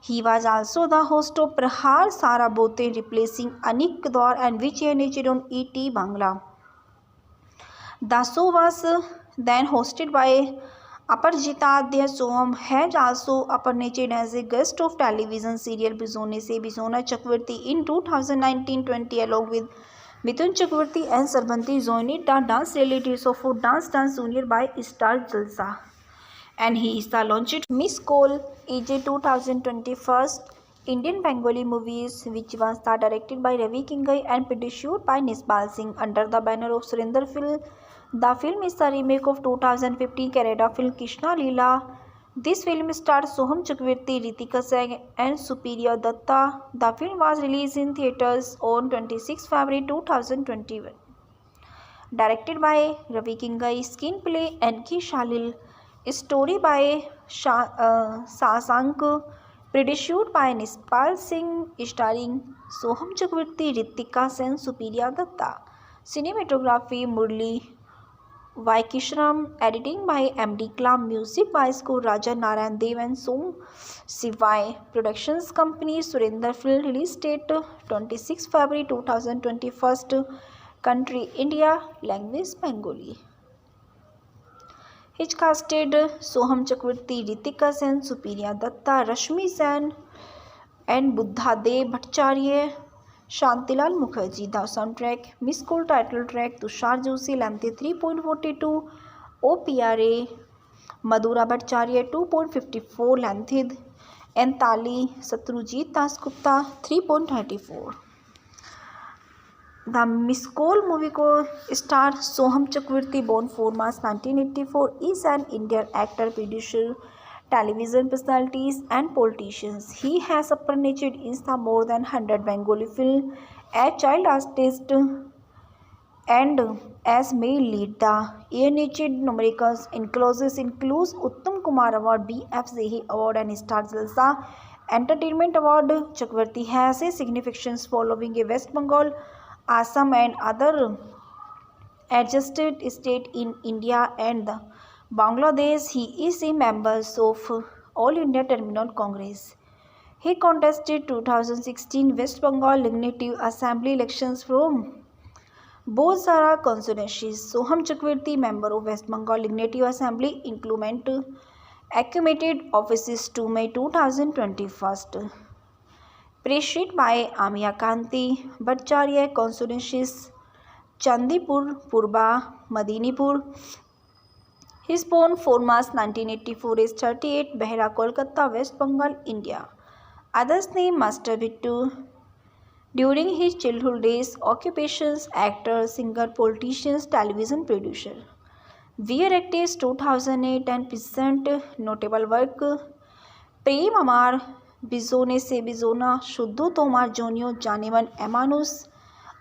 He was also the host of Prahar Sara Bote, replacing Anik Kaur, and which aired on ET Bangla. The show was then hosted by Aparajita Adya. Soham has also appeared as a guest of television serial Bizone Se Bizona Chakravarti in 2019-20, along with Mithun Chakravarti and Sarbanti joined the dance reality show for Dance Junior by Star Jalsa. And he is the launched Miss Cole EJ 2021 Indian Bengali movies, which was directed by Ravi Kingai and produced by Nispal Singh under the banner of Surinder Film. The film is the remake of 2015 Kannada film Krishna Leela. This film stars Soham Chakravarti, Ritika Singh and Supriya Datta. The film was released in theatres on 26 February 2021. Directed by Ravi Kingai, screenplay N.K. Shalil, story by Sasank, produced by Nispal Singh, starring Soham Chakravarti, Ritika Singh, Supriya Datta. Cinematography Murli Vaikishram, editing by MD Klam, music by Score Raja Narayan Dev and Som Sivai. Productions company Surinder Film. Release date 26 February 2021. Country India. Language Bengali. It casted Soham Chakravarti, Ritika Sen, Supriya Datta, Rashmi Sen and Buddhadev Bhattacharya, Shantilal Mukherjee. The soundtrack Miss Cole title track Tushar Joshi, length 3.42, OPRA Madhura Bhattacharya 2.54, length, and Tali Satrujit Dasgupta 3.34. The Miss Cole movie co-star Soham Chakravarti, born 4 March 1984, is an Indian actor, producer, television personalities and politicians. He has appeared in more than 100 Bengali films as child artist and as male lead. The year-niche numericals includes Uttam Kumar Award, BFCE Award and Star Jalsa Entertainment Award. Chakravarti has a significance following a West Bengal, Assam and other adjacent states in India and Bangladesh. He is a member of All India Terminal Congress. He contested 2016 West Bengal Legislative Assembly elections from Bhojsara constituencies. Soham Chakravarti, member of West Bengal Legislative Assembly, inclement accumulated offices to May 2021. Preceded by Amia Kanti Bhattacharya, constituencies Chandipur, Purba, Medinipur. He is born 4 March 1984, is 38, Behra, Kolkata, West Bengal, India. Others name Master Bittu. During his childhood days, occupations actor, singer, politician, television producer. Weir Actors 2008 and present notable work Prem Amar, Bizone Se Bizona, Suddhu Tomar Jonio, Janeman, Amanus,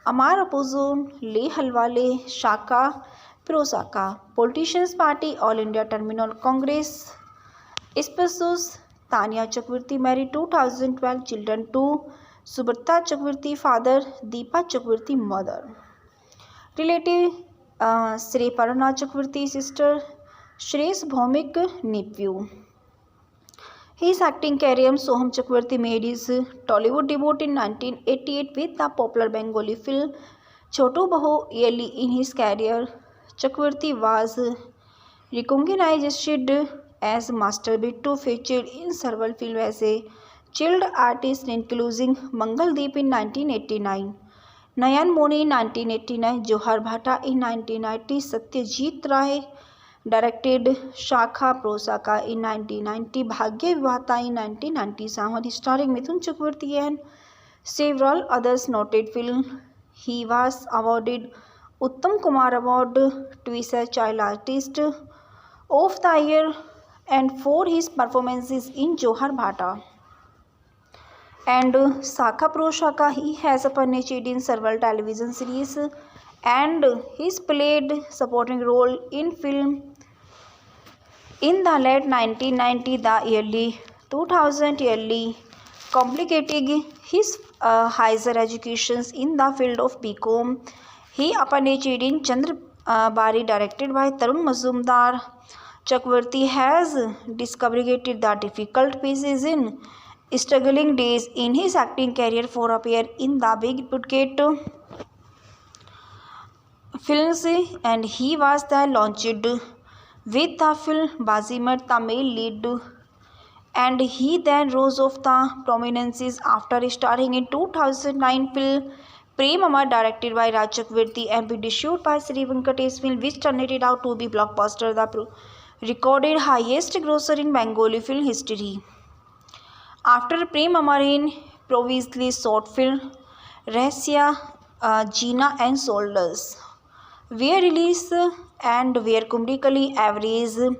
Amar Opposition, Le Halwale, Shaka, Prosaka. Politicians Party, All India Terminal Congress. Spouses Tanya Chakravarti, married 2012, children 2, Subrata Chakravarti, father, Deepa Chakravarti, mother. Relative Sri Parana Chakravarti, sister, Shreyas Bhaumik nephew. His acting career, Soham Chakravarti made his Tollywood debut in 1988 with the popular Bengali film Chotu Bahu. Early in his career, Chakravarti was recognized as Master Bittu, featured in several films as a child artist, including Mangaldeep in 1989, Nayan Moni in 1989, Johar Bhatta in 1990, Satyajit Ray directed Shakha Prosaka in 1990, Bhagya Vivahta in 1997, starring Mithun Chakravarti and several others noted films. He was awarded Uttam Kumar Award twice as Child Artist of the Year and for his performances in Johar Bhatta and Shakha Prosaka. He has appeared in several television series and he's played supporting role in film in the late 1990, the early 2000, early complicating his higher educations in the field of BCom. He appeared in Chandra Bari, directed by Tarun Mazumdar. Chakravarti has discovered the difficult pieces in struggling days in his acting career for appear in the big budget films, and he was the launched with the film Bazimat, the male lead, and he then rose of the prominence after starring in 2009 film Prem Amar, directed by Raj Chakravarti and produced by Sri Venkatesh film, which turned it out to be blockbuster, the recorded highest grosser in Bengali film history. After Prem Amar, in previously short film Rahasya, Jeena and Soldiers were released and were commercially average,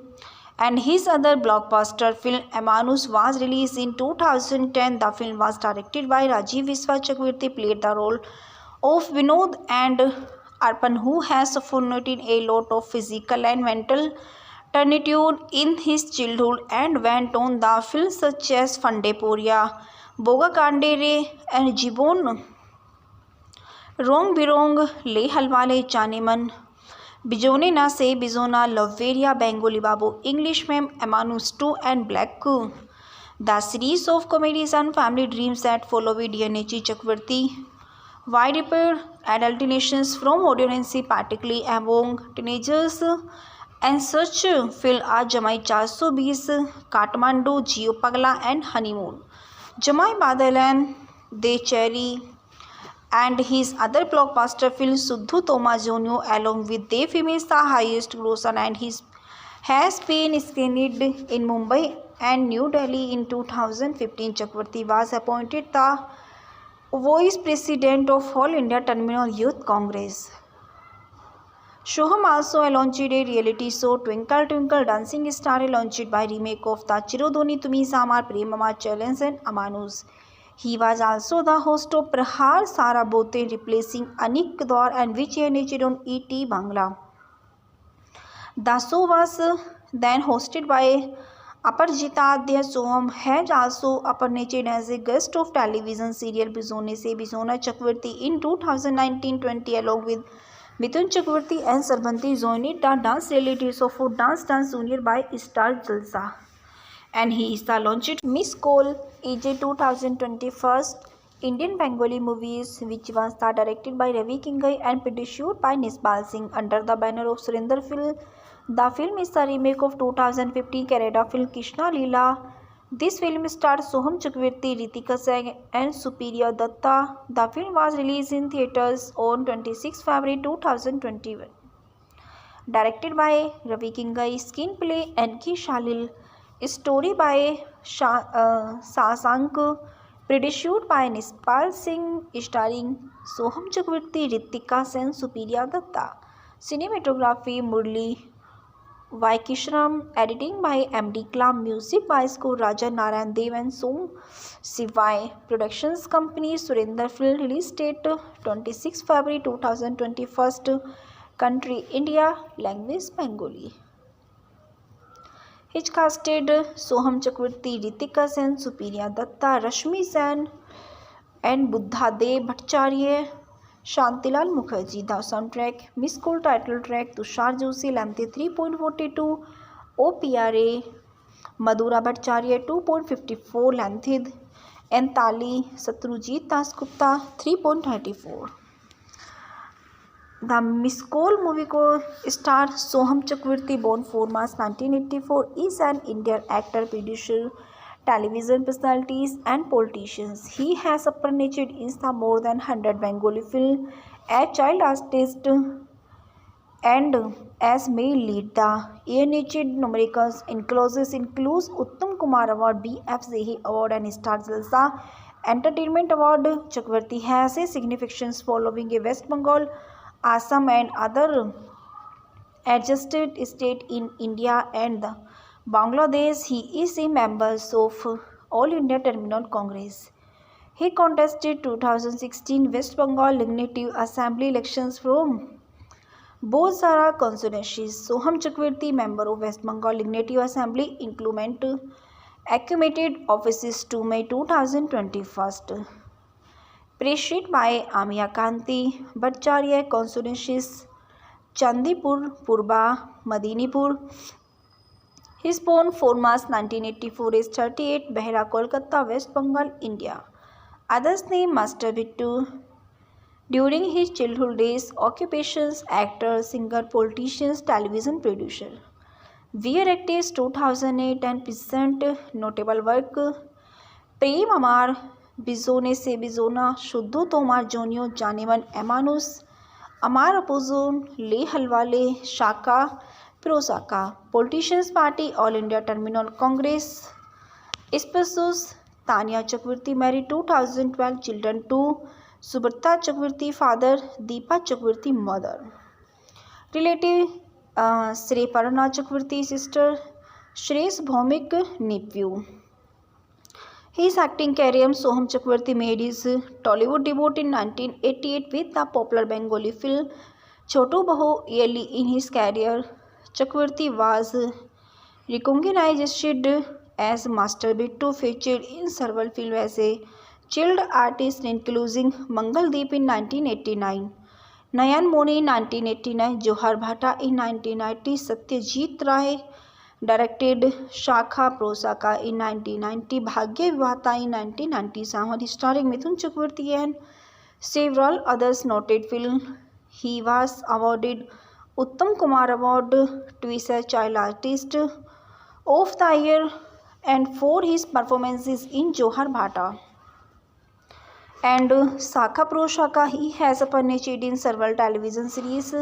and his other blockbuster film Amanus was released in 2010. The film was directed by Rajiv Viswa. Chakravarti played the role of Vinod and Arpan, who has suffered a lot of physical and mental turpitude in his childhood and went on the films such as Fande Poria, Boga Kandere and Jibon Rong Birong, Le Halwale Janeman, Bijone Na Se Bizona, Loveria, Bengali Babu, English Ma'am, Amanus 2 and Black. The series of comedies and family dreams that follow with DNH Chakravarti widespread adulterations from audience, particularly among teenagers, and such film are Jamai 420, Kathmandu, Jio Pagla and Honeymoon, Jamai Badalan, De Cherry, and his other blockbuster film Suddhu Toma Jonio, along with De Fimes, the highest grosser, and his has been screened in Mumbai and New Delhi in 2015. Chakravarti was appointed the Vice President of All India Terminal Youth Congress. Soham also launched a reality show Twinkle Twinkle Dancing Star, launched by remake of the Chirodoni Tumi Samar Prem Amar Challenge and Amanus. He was also the host of Prahar Sara Bote, replacing Anik Kaur, and which aired on ET Bangla. The show was then hosted by Aparajita Adya. Soham has also appeared as a guest of television serial Bizone Se Bizona Chakravarti in 2019-20 along with Mithun Chakravarti and Sarbanti joined the dance reality show for Dance Junior by Star Jalsa. And he is the launched Miss Cole EJ 2021 Indian Bengali movies, which was directed by Ravi Kingai and produced by Nisbal Singh under the banner of Surinder Film. The film is the remake of 2015 Kannada film Krishna Leela. This film stars Soham Chakravarti, Ritika Singh and Supriya Datta. The film was released in theatres on 26 February 2021. Directed by Ravi Kingai, screenplay N.K. Shalil, story by Sasank, produced by Nispal Singh, starring Soham Chakravarti, Ritika Singh, Supriya Datta. Cinematography Murli Vaikishram, editing by M.D. Klam, music by Score Raja Narayan Dev and Som Sivai. Productions company Surinder Film. Release date 26 February 2021. Country India. Language Bengali. He casted Soham Chakravarti, Ritika Sen, Supriya Datta, Rashmi Sen and Buddha Dev Bhattacharya, Shantilal Mukherjee. The soundtrack Miss Cole title track Tushar Joshi, length 3.42 OPRA Madhura Bhattacharya 2.54 Lanthid and Tali Satrujit Dasgupta 3.34। The Misscall movie को स्टार Soham Chakraborty born 4 March 1984 is an Indian actor, producer, television personalities and politicians. He has appeared in more than 100 Bengali films as child artist and as male lead. The year-niche numericals includes Uttam Kumar Award, B.F. Zehi Award and Star Jalsa Entertainment Award. Chakravarti has a significance following a West Bengal, Assam and other adjacent states in India and Bangladesh. He is a member of All India Terminal Congress. He contested 2016 West Bengal Legislative Assembly elections from Bhojsara constituencies. Soham Chakravarti, member of West Bengal Legislative Assembly, inclement accumulated offices to May 2021. Preceded by Amiya Kanti Bhattacharya, constituencies Chandipur, Purba, Medinipur. He is born 4 March 1984, is 38, Behra, Kolkata, West Bengal, India. Others name Master Bittu. During his childhood days, occupations actor, singer, politician, television producer. Weir actors 2008 and present notable work Prem Amar, Bizone se Bizona, Shuddho Tomar Jonio, Janeman Emanus, Amar Opozon, Le Halwale, Shaka, Prosaka. Politicians Party, All India Terminal Congress. Spouses Tanya Chakravarti, married 2012, children 2, Subrata Chakravarti, father, Deepa Chakravarti, mother. Relative Sri Parana Chakravarti, sister, Shrees Bhaumik, nephew. His acting career, Soham Chakravarti made his Tollywood debut in 1988 with the popular Bengali film Chotu Bahu. Early in his career, Chakravarti was recognized as Master Bittu, featured in several films as a child artist including Mangaldeep in 1989, Nayan Moni in 1989, Johar Bhatta in 1990, Satyajit Ray directed Shakha Prosaka in 1990, Bhagya Vivahta in 1997, starring Mithun Chakravarti and several others noted films. He was awarded Uttam Kumar Award twice as Child Artist of the Year and for his performances in Johar Bhatta and Shakha Prosaka. He has appeared in several television series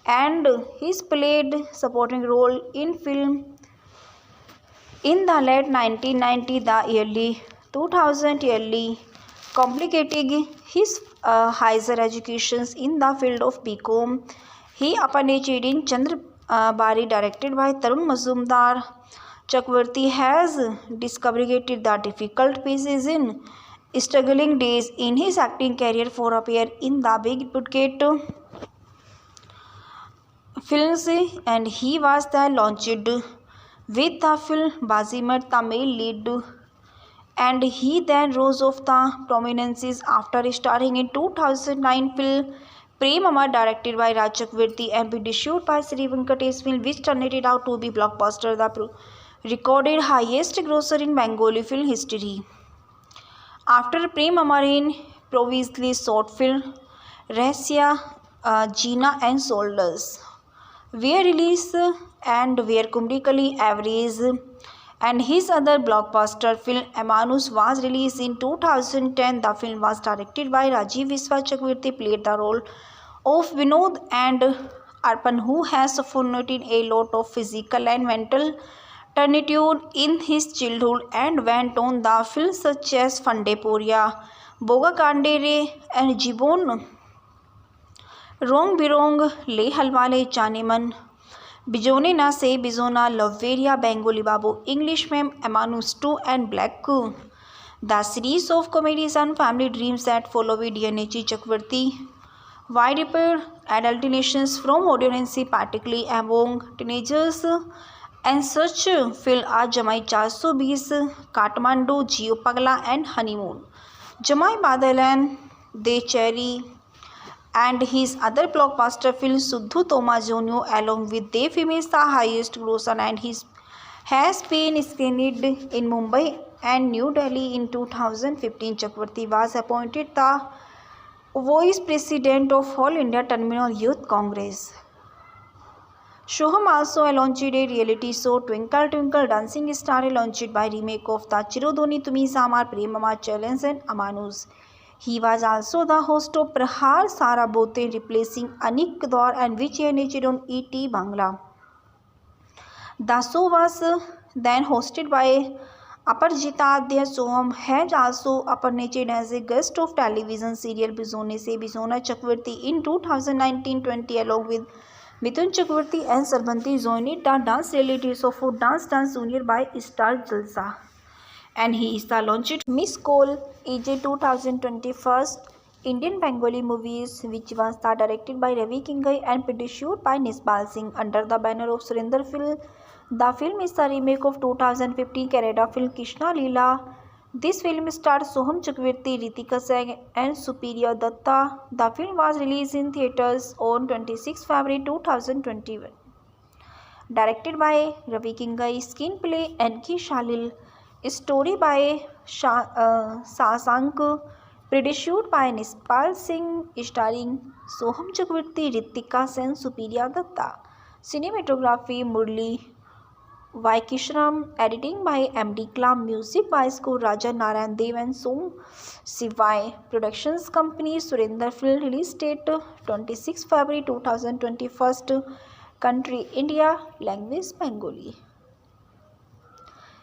and he's played supporting role in film in the late 1990s, the early 2000s, completing his higher education in the field of BCom. He appeared in Chandra Bari, directed by Tarun Mazumdar. Chakravarti has discovered the difficult pieces in struggling days in his acting career for appear in the big budget films, and he was then launched with the film Bazimat, the male lead, and he then rose of the prominence after starring in 2009 film Prem Amar, directed by Raj Chakravarti and produced by Sri Venkatesh film, which turned it out to be blockbuster, the recorded highest grosser in Bengali film history. After Prem Amar, in previously short film Rahsya, Jeena and Soldiers were released and were commercially average, and his other blockbuster film Emanus was released in 2010. The film was directed by Rajiv Viswa. Chakravarti played the role of Vinod and Arpan, who has suffered a lot of physical and mental turpitude in his childhood and went on the films such as Fande Poria, Boga Kandere and Jibon Rong Birong, Le Halwale, Janeman, Bijone Na Se Bizona, Loveria, Bengali Babu, English Ma'am, Emanus 2 and Black Coup. The series of comedies and family dreams that follow with Yanechi Chakravarti wide adulterations from audience, particularly among teenagers, and such film are Jamai 420, Kathmandu, Jio Pagla and Honeymoon, Jamai Badal and De Cherry, and his other blockbuster film Sudhu Toma Jonio, along with Dev Himesh, the highest grosser, and his has been screened in Mumbai and New Delhi in 2015. Chakravarti was appointed the Vice President of All India Terminal Youth Congress. Soham also launched a reality show Twinkle Twinkle Dancing Star, launched by remake of the Chirodoni Tumi Samar Premama Challenge and Amanus. He was also the host of Prahar Sarabote, replacing Anik Kaur, and which aired on ET Bangla. The show was then hosted by Aparajita Adya. Soham has also appeared as a guest of television serial Bizone Se Bizona Chakravarti in 2019-20 along with Mithun Chakravarti and Sarbanti joined the dance reality show for Dance Junior by Star Jalsa. And he is the launched Miss Cole EJ 2021 Indian Bengali movies, which was directed by Ravi Kingai and produced by Nispal Singh under the banner of Surinder Film. The film is a remake of 2015 Kannada film Krishna Leela. This film stars Soham Chakravarti, Ritika Singh and Supriya Datta. The film was released in theatres on 26 February 2021. Directed by Ravi Kingai, screenplay N.K. Shalil, story by Sasank, produced by Nispal Singh, starring Soham Chakravarti, Ritika Singh, Supriya Datta. Cinematography Murli Vaikishram, editing by M.D. Klam, music by Score Raja Narayan Dev and Som Sivai. Productions company Surinder Film. Release date 26 February 2021. Country India. Language Bengali.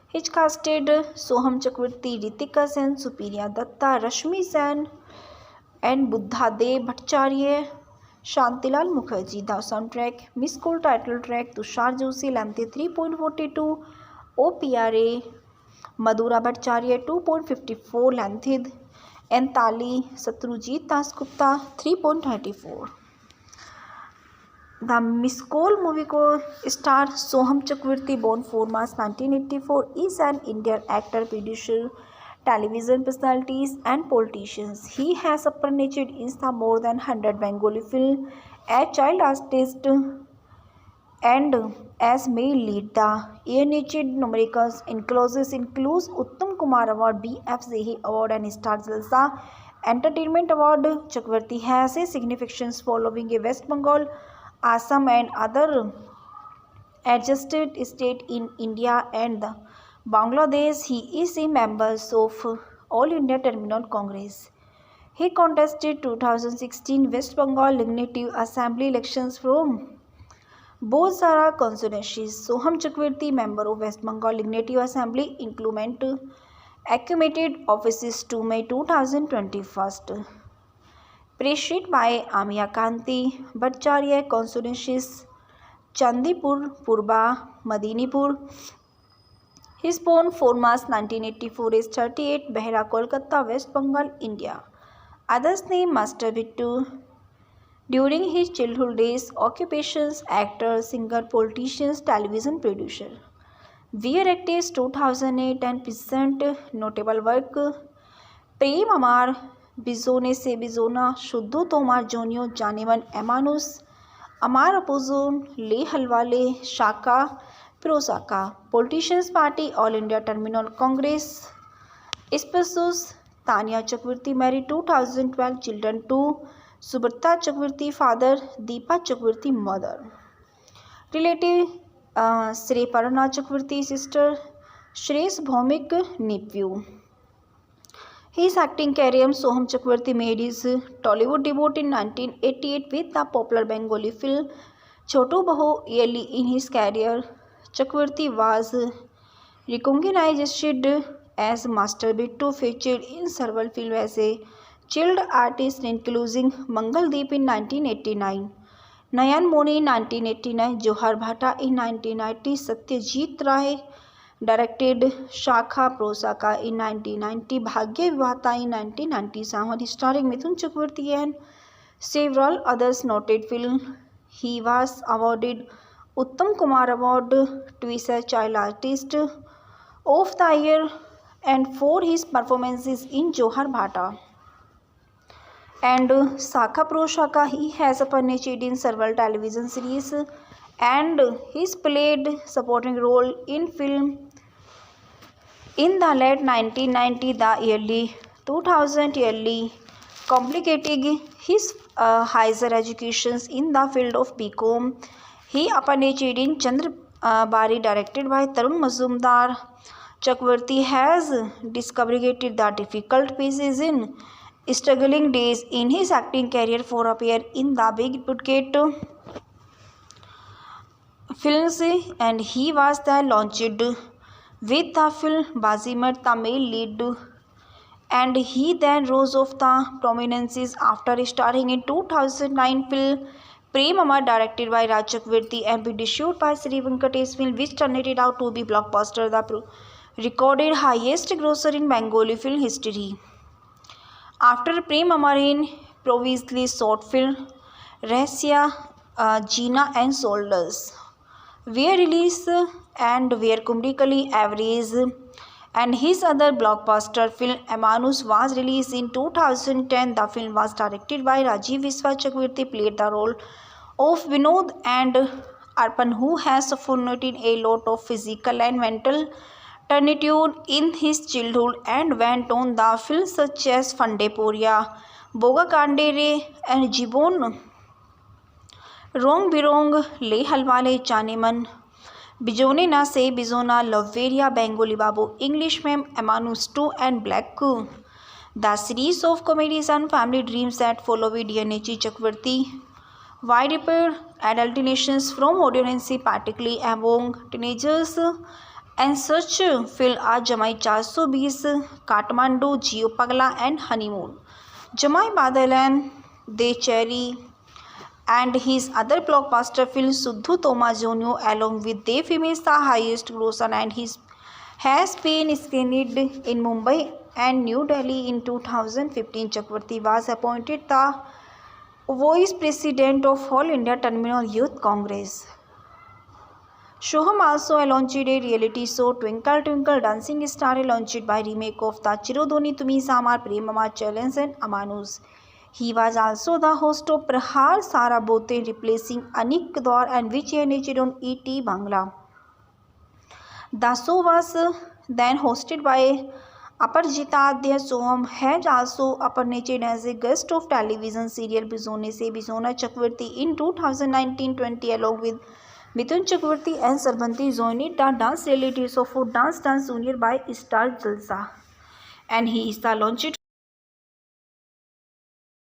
He casted Soham Chakravarti, Ritika Sen, Supriya Datta, Rashmi Sen and Buddhadev Bhattacharya. Shantilal Mukherjee. The soundtrack Miss Cole title track Tushar Joshi length 3.42 OPRA Madhura Bhattacharya 2.54 length and Tali Satrujit Dasgupta 3.34. The Miss Cole movie co-star Soham Chakravarti, born 4 March 1984, is an Indian actor, producer, television personalities and politicians. He has appeared in more than 100 Bengali films as child artist and as male lead. The A-Nature numericals includes Uttam Kumar Award, BFJH Award and Star Jalsa Entertainment Award. Chakravarti has a significance following a West Bengal, Assam and other adjusted states in India and Bangladesh. He is a member of All India Terminal Congress. He contested 2016 West Bengal Legislative Assembly elections from Bozara constituencies. Soham Chakravarti, member of West Bengal Legislative Assembly, inclement accumulated offices to May 2021. Preceded by Amia Kanti Bhattacharya, constituencies Chandipur, Purba, Madinipur. He is born 4 March 1984, is 38, Behra, Kolkata, West Bengal, India. Others name Master Bittu. During his childhood days, occupations actor, singer, politician, television producer. Weir Actors 2008 and present notable work Prem Amar, Bizone Se Bizona, Shuddho Tomar Jonio, Janeman Amanus, Amar Apozon, Le Halwale, Shaka, Prosaka. Politicians Party, All India Terminal Congress. Spouses Tanya Chakravarti, married 2012, children 2, Subrata Chakravarti, father, Deepa Chakravarti, mother. Relative Sri Parana Chakravarti, sister, Shrees Bhaumik, nephew. His acting career Soham Chakravarti made his Tollywood debut in 1988 with the popular Bengali film Choto Bahu. Early in his career, Chakravarti was recognized as Master Bittu, featured in several films as a child artist including Mangal Deep in 1989, Nayan Moni in 1989, Johar Bhatta in 1990, Satyajit Ray directed Shakha Prosaka in 1990, Bhagya Vivahta in 1997, starring Mithun Chakravarti and several others noted films. He was awarded Uttam Kumar Award twice as Child Artist of the Year and for his performances in Johar Bhatta. and Sakha Pro Shaka. He has appeared in several television series and he's played supporting role in film in the late 1990, the early 2000 yearly complicating his higher educations in the field of BCom. He appeared in Chandra Bari directed by Tarun Mazumdar. Chakravarti has discovered the difficult phases in struggling days in his acting career for appear in the big budget films, and he was then launched with the film Bazimat, the male lead, and he then rose of the prominence after starring in 2009 film Premama directed by Raj Chakravarti and produced by Sri Venkatesh film, which turned it out to be blockbuster, the recorded highest grosser in Bengali film history. After Premama in previously short film Rahsya, Jeena and Soldiers were released and were comedically average, and his other blockbuster film Amanus was released in 2010. The film was directed by Rajiv Viswa. Chakravarti played the role of Vinod and Arpan, who has suffered a lot of physical and mental turpitude in his childhood and went on the films such as Fande Poria, Boga Kandere and Jibon Rong Birong, Le Halwale Chaneman, Bijone Na Se Bizona, Loveria, Bengali Babu, English Ma'am, Amanus 2 and Black Coup. The series of comedies and family dreams that follow with DNH Chakravarti widespread adulterations from audience, particularly among teenagers, and such film are Jamai 420, Kathmandu, Jio Pagla and Honeymoon, Jamai Badalan, De Cherry, and his other blockbuster films Suddhu Toma Jonio along with De Film the highest grosser, and his has been screened in Mumbai and New Delhi in 2015. Chakravarti was appointed the Vice President of All India Terminal Youth Congress. Soham also launched a reality show Twinkle Twinkle Dancing Star, launched by remake of the Chirodoni Tumi Samar Premama Challenge and Amanus. He was also the host of Prahar Sarabote, replacing Anik Kaur, and which aired on ET Bangla. The show was then hosted by Aparjita Adya. Soham has also appeared as a guest of television serial Bizone Se Bizona Chakravarti in 2019-20 along with Mithun Chakravarti and Sarbanti joined the dance reality show for Dance Junior by Star Jalsa, and he is the launched